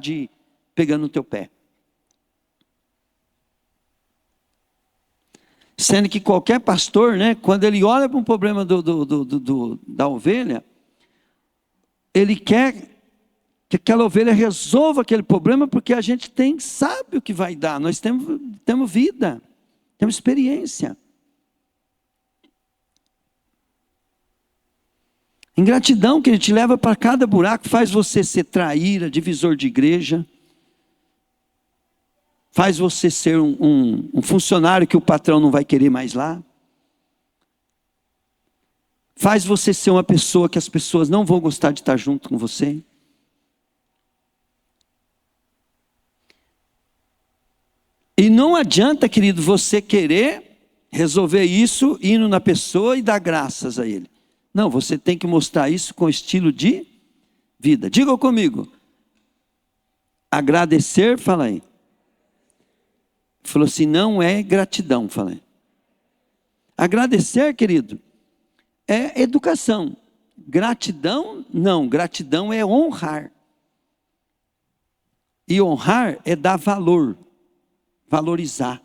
pegando no teu pé. Sendo que qualquer pastor, né, quando ele olha para um problema da ovelha, ele quer que aquela ovelha resolva aquele problema, porque a gente sabe o que vai dar. Nós temos vida, temos experiência. Ingratidão que ele te leva para cada buraco, faz você ser traíra, divisor de igreja, faz você ser um funcionário que o patrão não vai querer mais lá, faz você ser uma pessoa que as pessoas não vão gostar de estar junto com você. E não adianta, querido, você querer resolver isso indo na pessoa e dar graças a ele. Não, você tem que mostrar isso com estilo de vida. Diga comigo. Agradecer, fala aí. Falou assim, não é gratidão, fala aí. Agradecer, querido, é educação. Gratidão, não. Gratidão é honrar. E honrar é dar valor. Valorizar.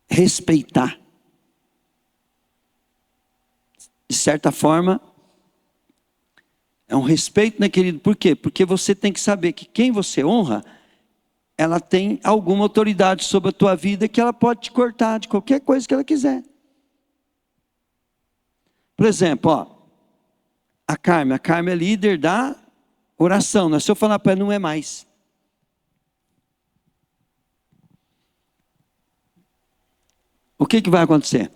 Respeitar. De certa forma, é um respeito, né, querido? Por quê? Porque você tem que saber que quem você honra, ela tem alguma autoridade sobre a tua vida que ela pode te cortar de qualquer coisa que ela quiser. Por exemplo, a Carmen é líder da oração, né? Se eu falar para ela, não é mais. O que vai acontecer?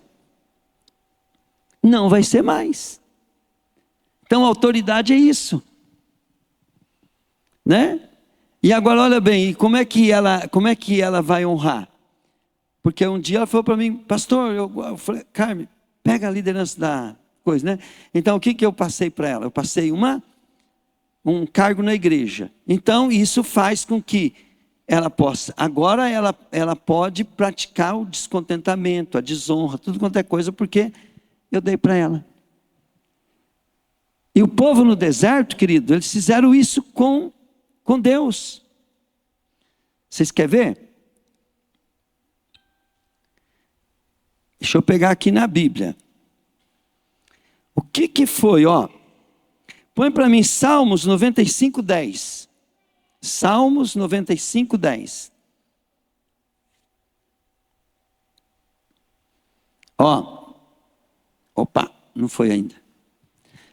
Não vai ser mais. Então a autoridade é isso. Né? E agora olha bem, como é que ela vai honrar? Porque um dia ela falou para mim, pastor, eu falei, Carmen, pega a liderança da coisa, né? Então o que eu passei para ela? Eu passei um cargo na igreja. Então isso faz com que ela possa, agora ela pode praticar o descontentamento, a desonra, tudo quanto é coisa, porque eu dei para ela. E o povo no deserto, querido, eles fizeram isso com Deus. Vocês querem ver? Deixa eu pegar aqui na Bíblia. O que foi, Põe para mim Salmos 95:10. Salmos 95:10. Opa, não foi ainda.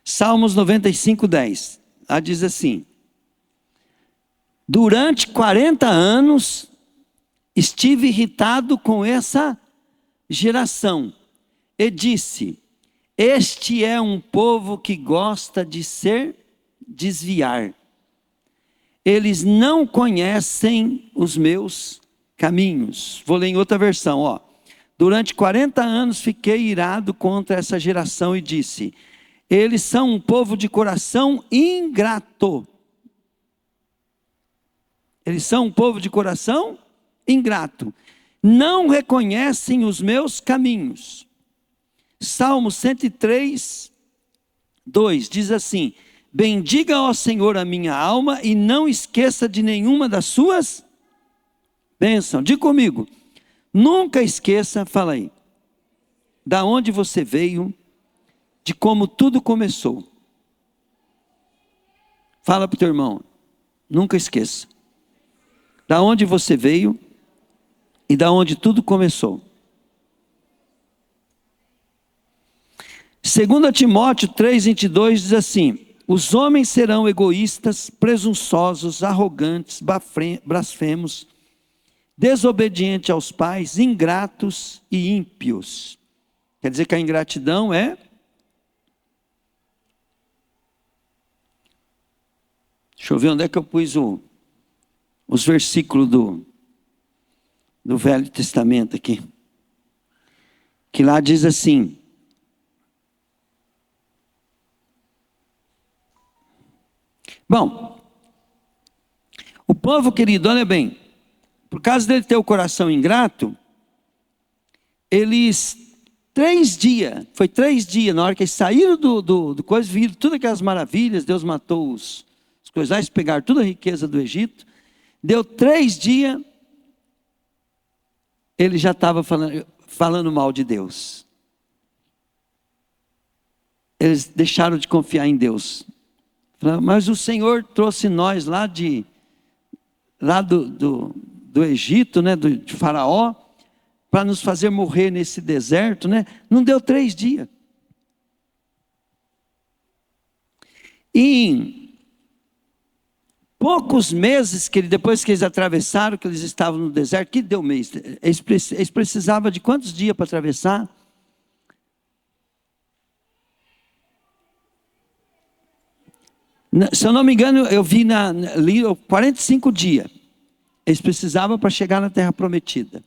Salmos 95:10. Lá diz assim: durante 40 anos estive irritado com essa geração e disse: este é um povo que gosta de se desviar. Eles não conhecem os meus caminhos. Vou ler em outra versão, Durante 40 anos fiquei irado contra essa geração e disse: eles são um povo de coração ingrato. Eles são um povo de coração ingrato. Não reconhecem os meus caminhos. Salmo 103, 2 diz assim: bendiga ao Senhor a minha alma e não esqueça de nenhuma das suas bênçãos. Diga comigo, nunca esqueça, fala aí, da onde você veio, de como tudo começou. Fala para o teu irmão, nunca esqueça da onde você veio e da onde tudo começou. 2 Timóteo 3:22 diz assim: os homens serão egoístas, presunçosos, arrogantes, blasfemos, desobedientes aos pais, ingratos e ímpios. Quer dizer que a ingratidão é... Deixa eu ver onde é que eu pus os versículos do Velho Testamento aqui. Que lá diz assim: bom, o povo querido, olha bem, por causa dele ter o coração ingrato, eles 3 dias, foi 3 dias, na hora que eles saíram do coisa, viram todas aquelas maravilhas, Deus matou os coisais, pegaram toda a riqueza do Egito, deu 3 dias, ele já estava falando mal de Deus. Eles deixaram de confiar em Deus. Mas o Senhor trouxe nós lá do Egito, né, de Faraó, para nos fazer morrer nesse deserto, né? Não deu 3 dias. Em poucos meses, depois que eles atravessaram, que eles estavam no deserto, que deu mês? Eles precisavam de quantos dias para atravessar? Se eu não me engano, eu vi ali 45 dias. Eles precisavam para chegar na terra prometida.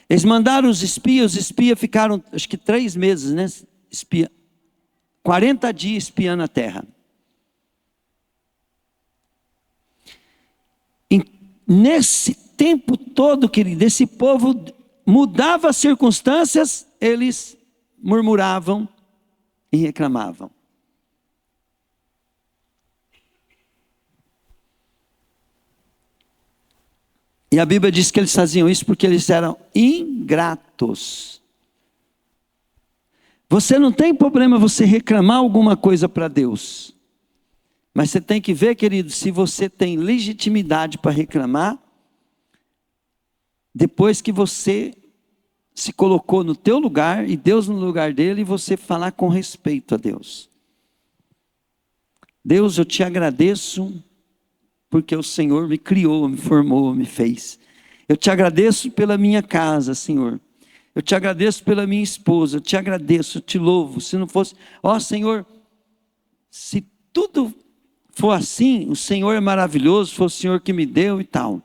Eles mandaram os espias ficaram, acho que 3 meses, né? 40 dias espiando a terra. E nesse tempo todo, querido, esse povo mudava as circunstâncias, eles murmuravam e reclamavam. E a Bíblia diz que eles faziam isso porque eles eram ingratos. Você não tem problema você reclamar alguma coisa para Deus. Mas você tem que ver, querido, se você tem legitimidade para reclamar, depois que você se colocou no teu lugar, e Deus no lugar dele, e você falar com respeito a Deus. Deus, eu te agradeço, porque o Senhor me criou, me formou, me fez. Eu te agradeço pela minha casa, Senhor. Eu te agradeço pela minha esposa. Eu te agradeço, eu te louvo. Se não fosse, Senhor, se tudo for assim, o Senhor é maravilhoso, foi o Senhor que me deu e tal.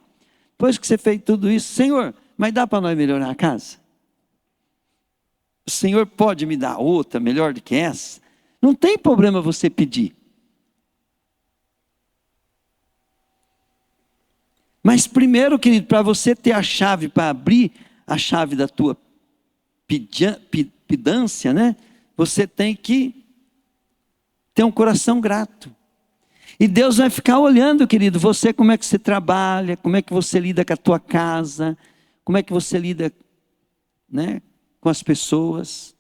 Depois que você fez tudo isso, Senhor, mas dá para nós melhorar a casa? O Senhor pode me dar outra melhor do que essa? Não tem problema você pedir. Mas primeiro, querido, para você ter a chave, para abrir a chave da tua pedância, né? Você tem que ter um coração grato. E Deus vai ficar olhando, querido, você, como é que você trabalha, como é que você lida com a tua casa, como é que você lida, né, com as pessoas.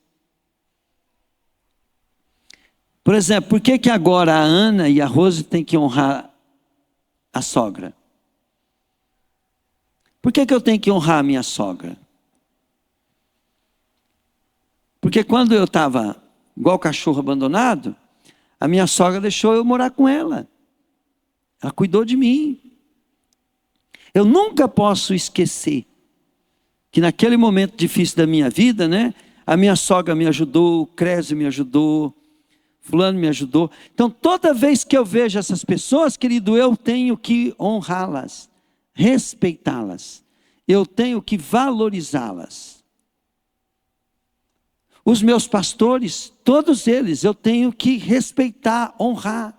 Por exemplo, por que agora a Ana e a Rose têm que honrar a sogra? Por que eu tenho que honrar a minha sogra? Porque quando eu estava igual cachorro abandonado, a minha sogra deixou eu morar com ela. Ela cuidou de mim. Eu nunca posso esquecer que naquele momento difícil da minha vida, né? A minha sogra me ajudou, o Crésio me ajudou, fulano me ajudou. Então toda vez que eu vejo essas pessoas, querido, eu tenho que honrá-las, respeitá-las. Eu tenho que valorizá-las. Os meus pastores, todos eles, eu tenho que respeitar, honrar.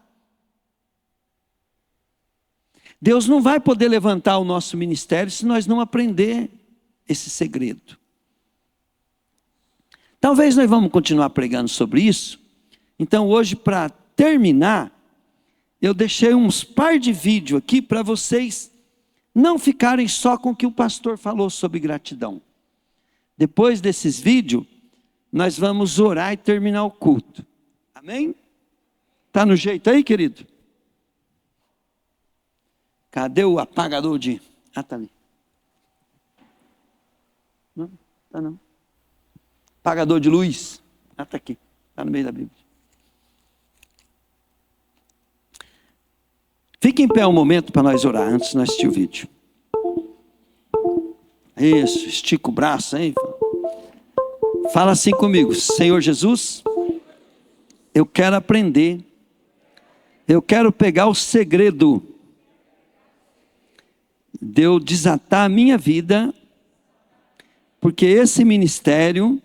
Deus não vai poder levantar o nosso ministério se nós não aprender esse segredo. Talvez nós vamos continuar pregando sobre isso. Então hoje, para terminar, eu deixei uns par de vídeos aqui para vocês não ficarem só com o que o pastor falou sobre gratidão. Depois desses vídeos, nós vamos orar e terminar o culto. Amém? Está no jeito aí, querido? Cadê o apagador de... está ali. Não, está não. Apagador de luz. Está aqui. Está no meio da Bíblia. Fique em pé um momento para nós orar, antes de nós assistir o vídeo. Isso, estica o braço, hein? Fala assim comigo: Senhor Jesus, eu quero aprender Eu quero pegar o segredo de eu desatar a minha vida, porque esse ministério,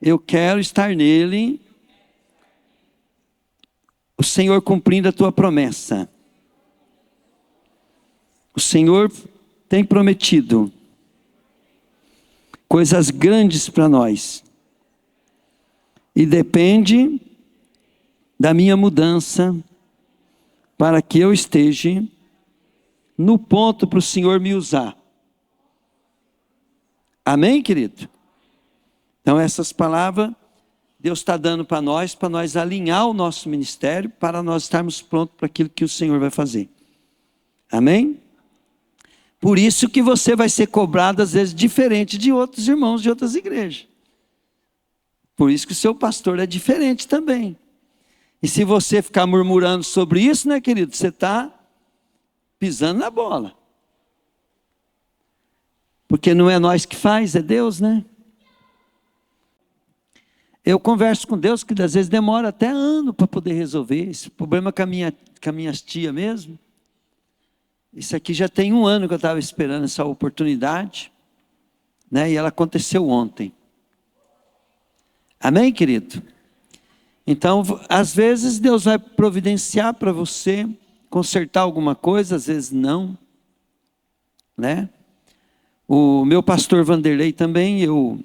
eu quero estar nele, o Senhor cumprindo a tua promessa. O Senhor tem prometido coisas grandes para nós, e depende da minha mudança, para que eu esteja no ponto para o Senhor me usar. Amém, querido? Então essas palavras Deus está dando para nós alinhar o nosso ministério, para nós estarmos prontos para aquilo que o Senhor vai fazer. Amém? Por isso que você vai ser cobrado às vezes diferente de outros irmãos de outras igrejas. Por isso que o seu pastor é diferente também. E se você ficar murmurando sobre isso, né, querido? Você está pisando na bola. Porque não é nós que faz, é Deus, né? Eu converso com Deus que às vezes demora até ano para poder resolver. Esse problema com a minha tia mesmo. Isso aqui já tem 1 ano que eu estava esperando essa oportunidade, né? E ela aconteceu ontem. Amém, querido? Então, às vezes Deus vai providenciar para você consertar alguma coisa, às vezes não, né? O meu pastor Vanderlei também, eu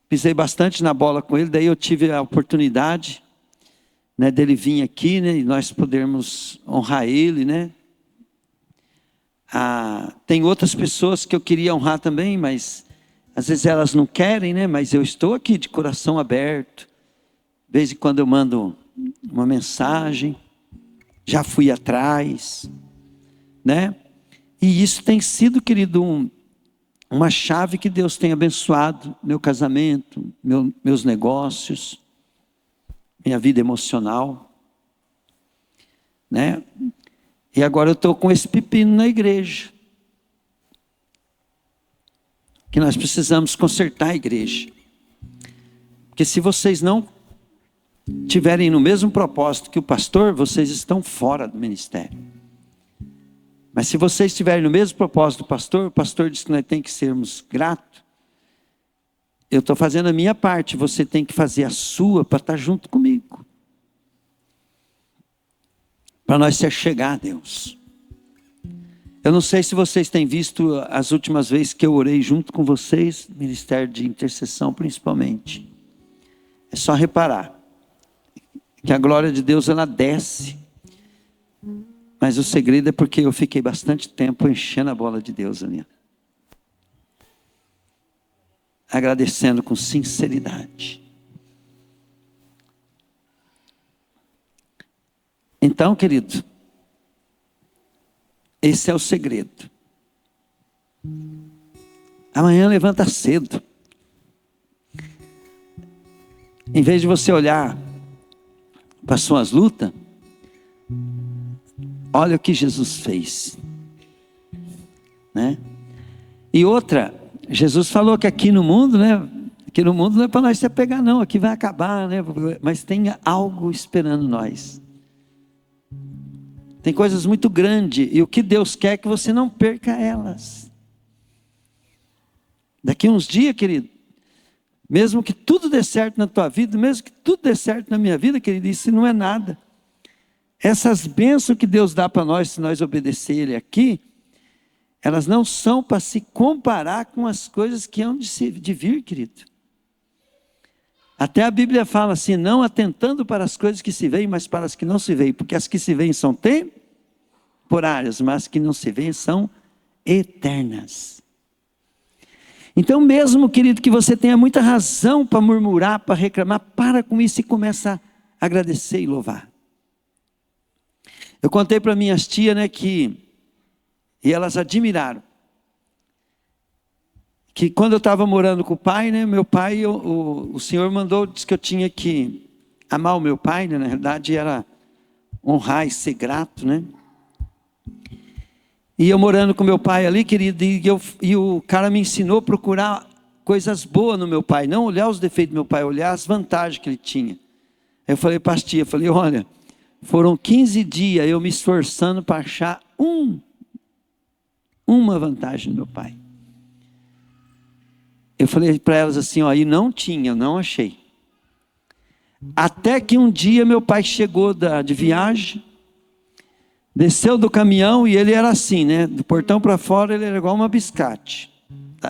pisei bastante na bola com ele, daí eu tive a oportunidade, né, dele vir aqui, né, e nós podermos honrar ele, né? Tem outras pessoas que eu queria honrar também, mas às vezes elas não querem, né? Mas eu estou aqui de coração aberto. De vez em quando eu mando uma mensagem. Já fui atrás, né? E isso tem sido, querido, uma chave que Deus tem abençoado. Meu casamento, meus negócios, minha vida emocional, né? E agora eu estou com esse pepino na igreja. Que nós precisamos consertar a igreja. Porque se vocês não tiverem no mesmo propósito que o pastor, vocês estão fora do ministério. Mas se vocês estiverem no mesmo propósito do pastor, o pastor diz que nós temos que sermos gratos. Eu estou fazendo a minha parte, você tem que fazer a sua para estar junto comigo. Para nós se achegar a Deus. Eu não sei se vocês têm visto as últimas vezes que eu orei junto com vocês, ministério de intercessão principalmente. É só reparar que a glória de Deus ela desce. Mas o segredo é porque eu fiquei bastante tempo enchendo a bola de Deus ali. Agradecendo com sinceridade. Então, querido, esse é o segredo. Amanhã levanta cedo. Em vez de você olhar para suas lutas, olha o que Jesus fez, né? E outra, Jesus falou que aqui no mundo, né? Aqui no mundo não é para nós se apegar não, aqui vai acabar, né? Mas tem algo esperando nós. Tem coisas muito grandes, e o que Deus quer é que você não perca elas. Daqui uns dias, querido, mesmo que tudo dê certo na tua vida, mesmo que tudo dê certo na minha vida, querido, isso não é nada. Essas bênçãos que Deus dá para nós, se nós obedecer Ele aqui, elas não são para se comparar com as coisas que hão de vir, querido. Até a Bíblia fala assim, não atentando para as coisas que se veem, mas para as que não se veem, porque as que se veem são temporárias, mas as que não se veem são eternas. Então mesmo, querido, que você tenha muita razão para murmurar, para reclamar, para com isso e começa a agradecer e louvar. Eu contei para minhas tias, né, e elas admiraram, que quando eu estava morando com o pai, né, meu pai, o Senhor mandou, disse que eu tinha que amar o meu pai, né, na realidade era honrar e ser grato, né. E eu morando com meu pai ali, querido, e o cara me ensinou a procurar coisas boas no meu pai, não olhar os defeitos do meu pai, olhar as vantagens que ele tinha. Eu falei para as tias, olha, foram 15 dias eu me esforçando para achar uma vantagem do meu pai. Eu falei para elas assim, ó, e não tinha, eu não achei. Até que um dia meu pai chegou de viagem, desceu do caminhão e ele era assim, né? Do portão para fora ele era igual uma biscate.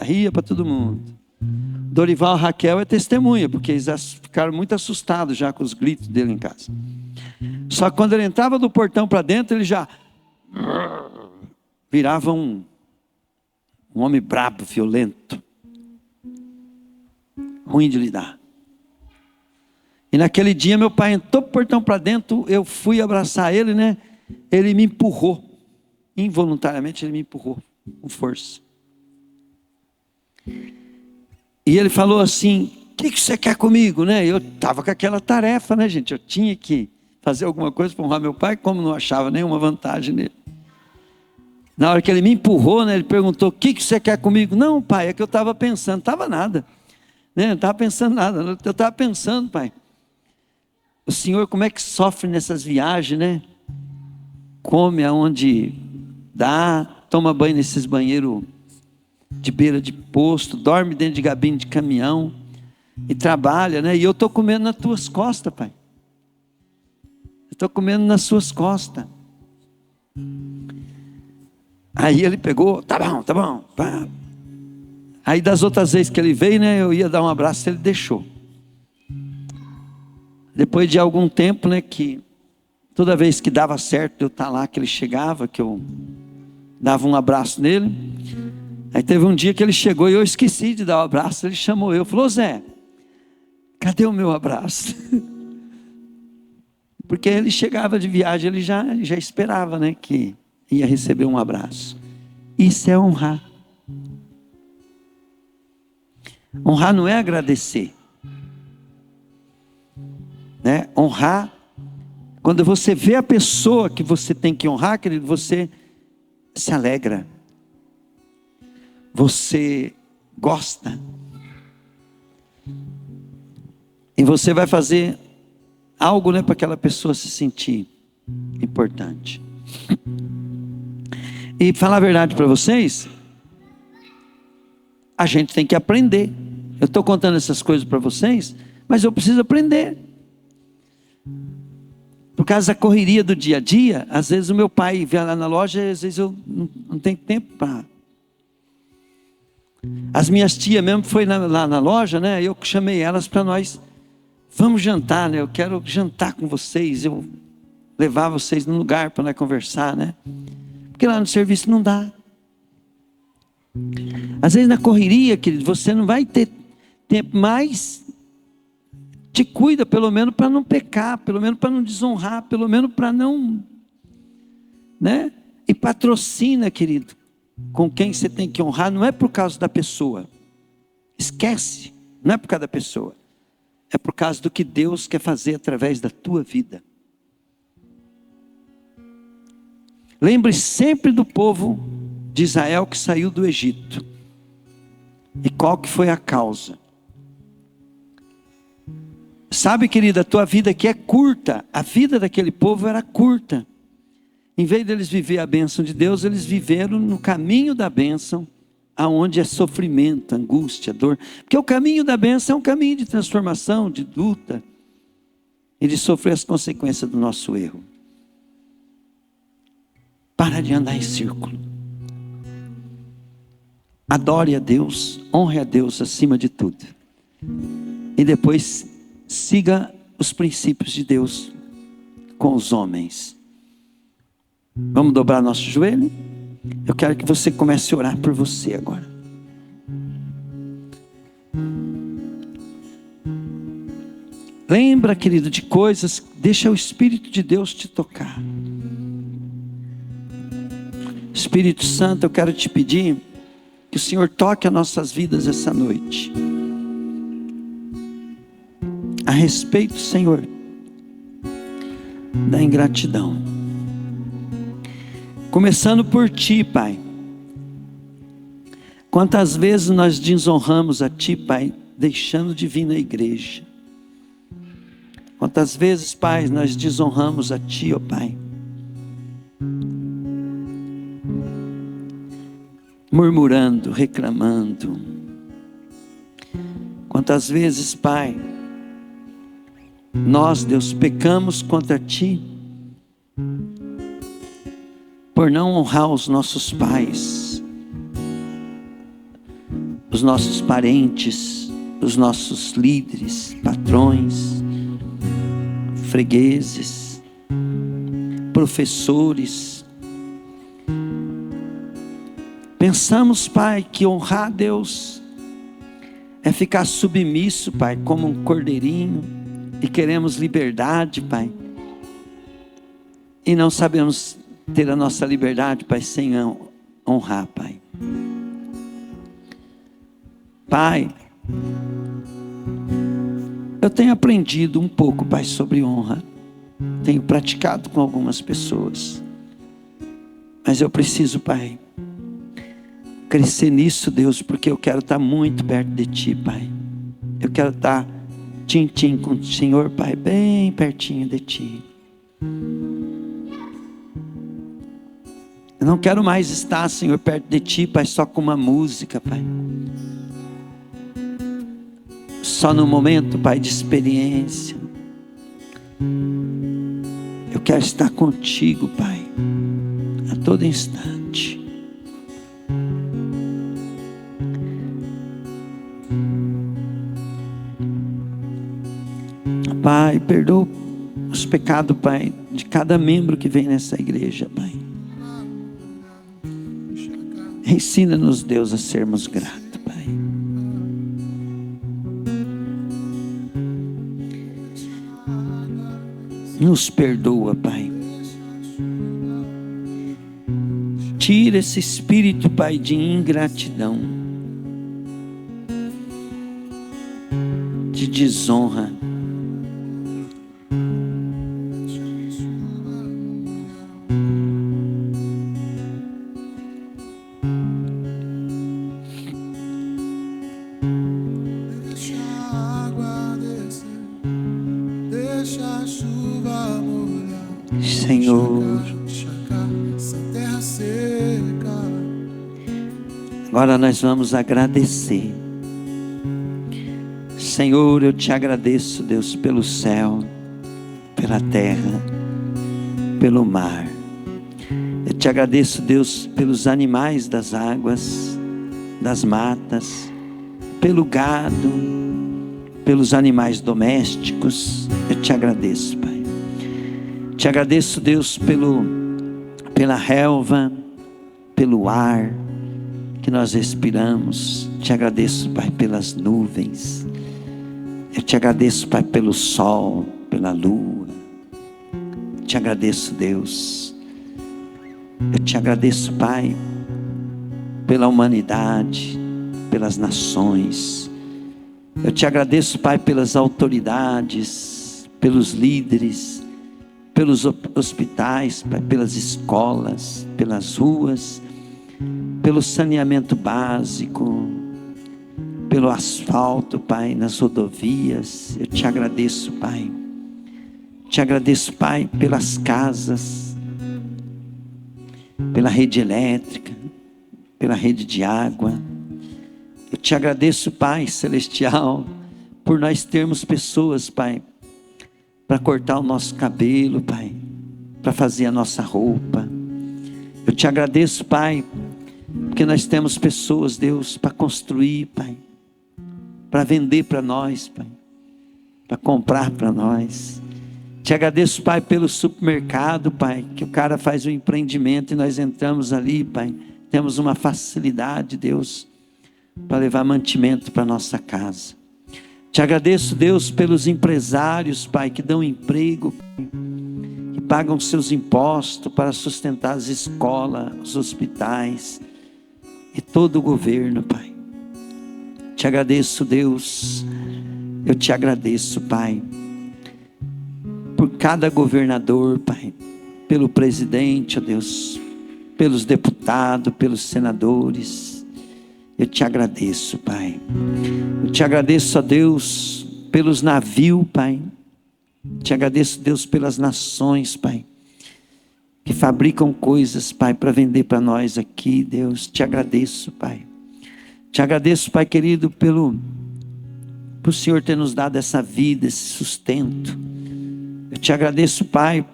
Ria para todo mundo. Dorival e Raquel é testemunha, porque eles ficaram muito assustados já com os gritos dele em casa. Só que quando ele entrava do portão para dentro, ele já virava um homem brabo, violento, ruim de lidar. E naquele dia meu pai entrou pro portão para dentro, eu fui abraçar ele, né? Ele me empurrou, involuntariamente ele me empurrou, com força. E ele falou assim, o que você quer comigo, né? Eu estava com aquela tarefa, né, gente? Eu tinha que fazer alguma coisa para honrar meu pai, como não achava nenhuma vantagem nele. Na hora que ele me empurrou, né, ele perguntou, o que você quer comigo? Não, pai, é que eu estava pensando, estava nada, né? Não estava pensando nada, eu estava pensando, pai. O senhor como é que sofre nessas viagens, né? Come aonde dá, toma banho nesses banheiros de beira de posto, dorme dentro de gabine de caminhão e trabalha, né? E eu estou comendo nas tuas costas, pai. Eu estou comendo nas suas costas. Aí ele pegou, tá bom. Pá. Aí das outras vezes que ele veio, né? Eu ia dar um abraço, ele deixou. Depois de algum tempo, né? Que toda vez que dava certo eu estar lá, que ele chegava, que eu dava um abraço nele. Aí teve um dia que ele chegou e eu esqueci de dar o abraço. Ele chamou eu, falou, Zé, cadê o meu abraço? Porque ele chegava de viagem, ele já esperava, né, que ia receber um abraço. Isso é honrar. Honrar não é agradecer, né? Honrar, quando você vê a pessoa que você tem que honrar, querido, você se alegra. Você gosta. E você vai fazer algo, né, para aquela pessoa se sentir importante. E falar a verdade para vocês, a gente tem que aprender. Eu estou contando essas coisas para vocês, mas eu preciso aprender. Por causa da correria do dia a dia, às vezes o meu pai vem lá na loja, às vezes eu não tenho tempo para... As minhas tias mesmo foi lá na loja, né? Eu chamei elas para nós, vamos jantar, né? Eu quero jantar com vocês, eu levar vocês num lugar para nós conversar, né? Porque lá no serviço não dá. Às vezes na correria, querido, você não vai ter tempo, mas te cuida pelo menos para não pecar, pelo menos para não desonrar, pelo menos para não, né? E patrocina, querido. Com quem você tem que honrar, não é por causa da pessoa. Esquece, não é por causa da pessoa. É por causa do que Deus quer fazer através da tua vida. Lembre sempre do povo de Israel que saiu do Egito. E qual que foi a causa? Sabe, querida, a tua vida aqui é curta. A vida daquele povo era curta. Em vez deles viver a bênção de Deus, eles viveram no caminho da bênção, aonde é sofrimento, angústia, dor. Porque o caminho da bênção é um caminho de transformação, de luta, e de sofrer as consequências do nosso erro. Para de andar em círculo. Adore a Deus, honre a Deus acima de tudo. E depois siga os princípios de Deus com os homens. Vamos dobrar nosso joelho? Eu quero que você comece a orar por você agora. Lembra, querido, de coisas, deixa o Espírito de Deus te tocar. Espírito Santo, eu quero te pedir que o Senhor toque as nossas vidas essa noite. A respeito, Senhor, da ingratidão. Começando por Ti, Pai. Quantas vezes nós desonramos a Ti, Pai, deixando de vir na igreja. Quantas vezes, Pai, nós desonramos a Ti, ó Pai. Murmurando, reclamando. Quantas vezes, Pai, nós, Deus, pecamos contra Ti por não honrar os nossos pais, os nossos parentes, os nossos líderes, patrões, fregueses, professores. Pensamos, Pai, que honrar a Deus é ficar submisso, Pai, como um cordeirinho, e queremos liberdade, Pai, e não sabemos ter a nossa liberdade, Pai, sem honrar, Pai. Pai, eu tenho aprendido um pouco, Pai, sobre honra. Tenho praticado com algumas pessoas. Mas eu preciso, Pai, crescer nisso, Deus, porque eu quero estar muito perto de Ti, Pai. Eu quero estar tim-tim com o Senhor, Pai, bem pertinho de Ti. Eu não quero mais estar, Senhor, perto de Ti, Pai, só com uma música, Pai. Só no momento, Pai, de experiência. Eu quero estar contigo, Pai, a todo instante. Pai, perdoa os pecados, Pai, de cada membro que vem nessa igreja, Pai. Ensina-nos, Deus, a sermos gratos, Pai. Nos perdoa, Pai. Tira esse espírito, Pai, de ingratidão, de desonra. Senhor, agora nós vamos agradecer. Senhor, eu te agradeço, Deus, pelo céu, pela terra, pelo mar. Eu te agradeço, Deus, pelos animais das águas, das matas, pelo gado, pelos animais domésticos. Eu te agradeço, Pai. Te agradeço, Deus, pela relva, pelo ar que nós respiramos. Te agradeço, Pai, pelas nuvens. Eu te agradeço, Pai, pelo sol, pela lua. Te agradeço, Deus. Eu te agradeço, Pai, pela humanidade, pelas nações. Eu te agradeço, Pai, pelas autoridades, pelos líderes, pelos hospitais, Pai, pelas escolas, pelas ruas, pelo saneamento básico, pelo asfalto, Pai, nas rodovias. Eu te agradeço, Pai. Te agradeço, Pai, pelas casas, pela rede elétrica, pela rede de água. Eu te agradeço, Pai celestial, por nós termos pessoas, Pai, para cortar o nosso cabelo, Pai, para fazer a nossa roupa. Eu te agradeço, Pai, porque nós temos pessoas, Deus, para construir, Pai, para vender para nós, Pai, para comprar para nós. Te agradeço, Pai, pelo supermercado, Pai, que o cara faz um empreendimento e nós entramos ali, Pai, temos uma facilidade, Deus, para levar mantimento para nossa casa. Te agradeço, Deus, pelos empresários, Pai, que dão emprego, Pai, que pagam seus impostos para sustentar as escolas, os hospitais e todo o governo, Pai. Te agradeço, Deus, eu te agradeço, Pai, por cada governador, Pai, pelo presidente, ó Deus, pelos deputados, pelos senadores. Eu te agradeço, Pai. Eu te agradeço, ó Deus, pelos navios, Pai, Te agradeço, Deus, pelas nações, Pai, que fabricam coisas, Pai, para vender para nós aqui, Deus. Te agradeço, Pai. Te agradeço, Pai querido, por Senhor ter nos dado essa vida, esse sustento. Eu te agradeço, Pai,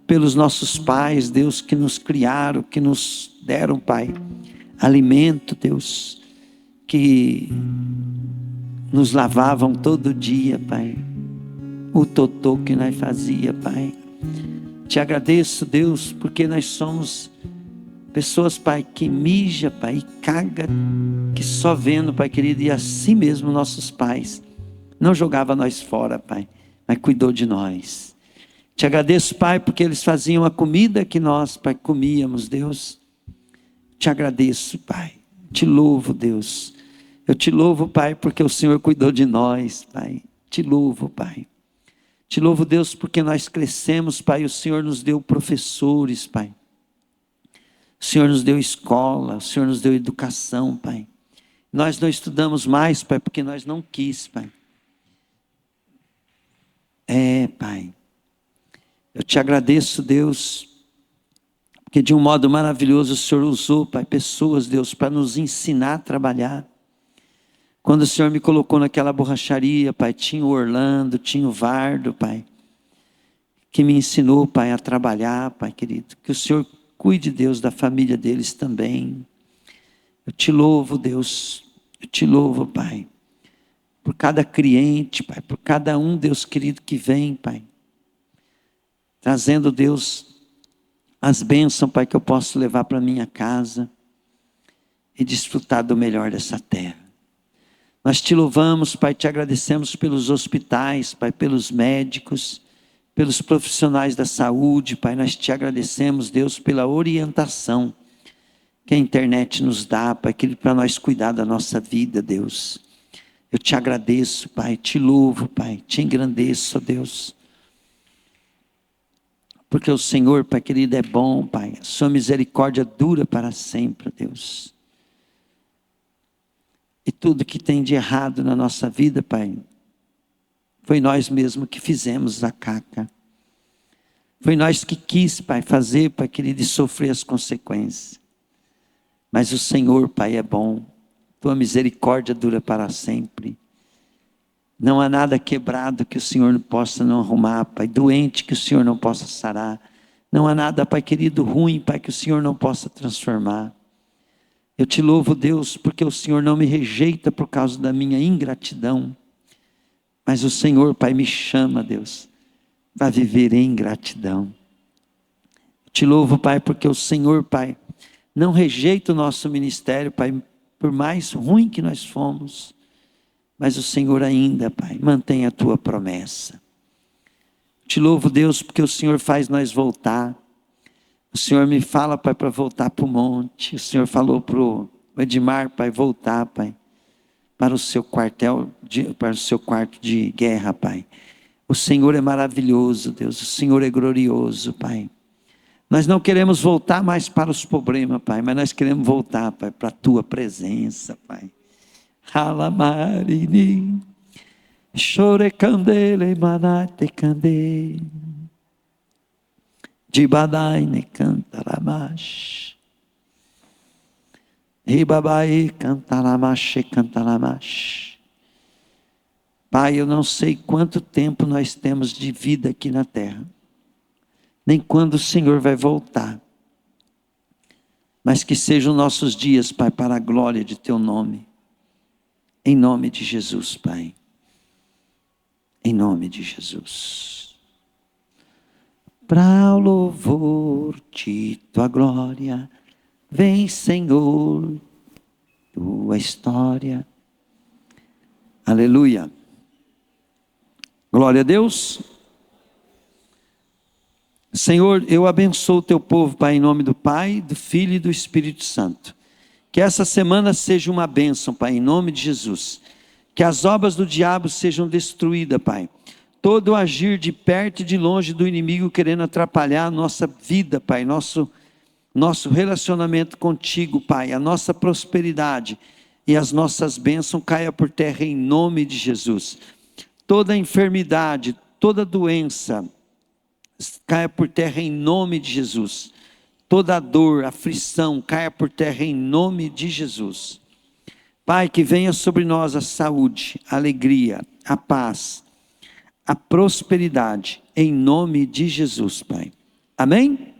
pelos nossos pais, Deus, que nos criaram, que nos deram, Pai, alimento, Deus, que nos lavavam todo dia, Pai, o totô que nós fazia, Pai. Te agradeço, Deus, porque nós somos pessoas, Pai, que mija, Pai, e caga, que só vendo, Pai querido, e assim mesmo nossos pais não jogavam nós fora, Pai, mas cuidou de nós. Te agradeço, Pai, porque eles faziam a comida que nós, Pai, comíamos, Deus. Te agradeço, Pai. Te louvo, Deus. Eu te louvo, Pai, porque o Senhor cuidou de nós, Pai. Te louvo, Pai. Te louvo, Deus, porque nós crescemos, Pai. O Senhor nos deu professores, Pai. O Senhor nos deu escola. O Senhor nos deu educação, Pai. Nós não estudamos mais, Pai, porque nós não quis, Pai. Pai. Eu te agradeço, Deus, porque de um modo maravilhoso o Senhor usou, Pai, pessoas, Deus, para nos ensinar a trabalhar. Quando o Senhor me colocou naquela borracharia, Pai, tinha o Orlando, tinha o Vardo, Pai, que me ensinou, Pai, a trabalhar, Pai querido. Que o Senhor cuide, Deus, da família deles também. Eu te louvo, Deus, eu te louvo, Pai, por cada cliente, Pai, por cada um, Deus querido, que vem, Pai, trazendo, Deus, as bênçãos, Pai, que eu posso levar para minha casa e desfrutar do melhor dessa terra. Nós te louvamos, Pai, te agradecemos pelos hospitais, Pai, pelos médicos, pelos profissionais da saúde, Pai. Nós te agradecemos, Deus, pela orientação que a internet nos dá, Pai, para nós cuidar da nossa vida, Deus. Eu te agradeço, Pai, te louvo, Pai, te engrandeço, Deus. Porque o Senhor, Pai querido, é bom, Pai. A sua misericórdia dura para sempre, Deus. E tudo que tem de errado na nossa vida, Pai, foi nós mesmos que fizemos a caca. Foi nós que quis, Pai, fazer, Pai querido, e sofrer as consequências. Mas o Senhor, Pai, é bom. Tua misericórdia dura para sempre. Não há nada quebrado que o Senhor não possa não arrumar, Pai. Doente que o Senhor não possa sarar. Não há nada, Pai querido, ruim, Pai, que o Senhor não possa transformar. Eu te louvo, Deus, porque o Senhor não me rejeita por causa da minha ingratidão. Mas o Senhor, Pai, me chama, Deus, para viver em gratidão. Eu te louvo, Pai, porque o Senhor, Pai, não rejeita o nosso ministério, Pai, por mais ruim que nós fomos. Mas o Senhor ainda, Pai, mantém a tua promessa. Te louvo, Deus, porque o Senhor faz nós voltar. O Senhor me fala, Pai, para voltar para o monte. O Senhor falou para o Edmar, Pai, voltar, Pai, para o seu quartel, para o seu quarto de guerra, Pai. O Senhor é maravilhoso, Deus. O Senhor é glorioso, Pai. Nós não queremos voltar mais para os problemas, Pai, mas nós queremos voltar, Pai, para a tua presença, Pai. Halamarini, chore candele manate cande, dibadai ne cantaramash, ribabai cantaramash, cantaramash. Pai, eu não sei quanto tempo nós temos de vida aqui na terra, nem quando o Senhor vai voltar, mas que sejam nossos dias, Pai, para a glória de teu nome. Em nome de Jesus, Pai. Em nome de Jesus. Para o louvor de tua glória, vem, Senhor, tua história. Aleluia. Glória a Deus. Senhor, eu abençoo o teu povo, Pai, em nome do Pai, do Filho e do Espírito Santo. Que essa semana seja uma bênção, Pai, em nome de Jesus. Que as obras do diabo sejam destruídas, Pai. Todo o agir de perto e de longe do inimigo querendo atrapalhar a nossa vida, Pai. Nosso relacionamento contigo, Pai. A nossa prosperidade e as nossas bênçãos caia por terra em nome de Jesus. Toda enfermidade, toda doença caia por terra em nome de Jesus. Toda dor, aflição, caia por terra em nome de Jesus. Pai, que venha sobre nós a saúde, a alegria, a paz, a prosperidade, em nome de Jesus, Pai. Amém?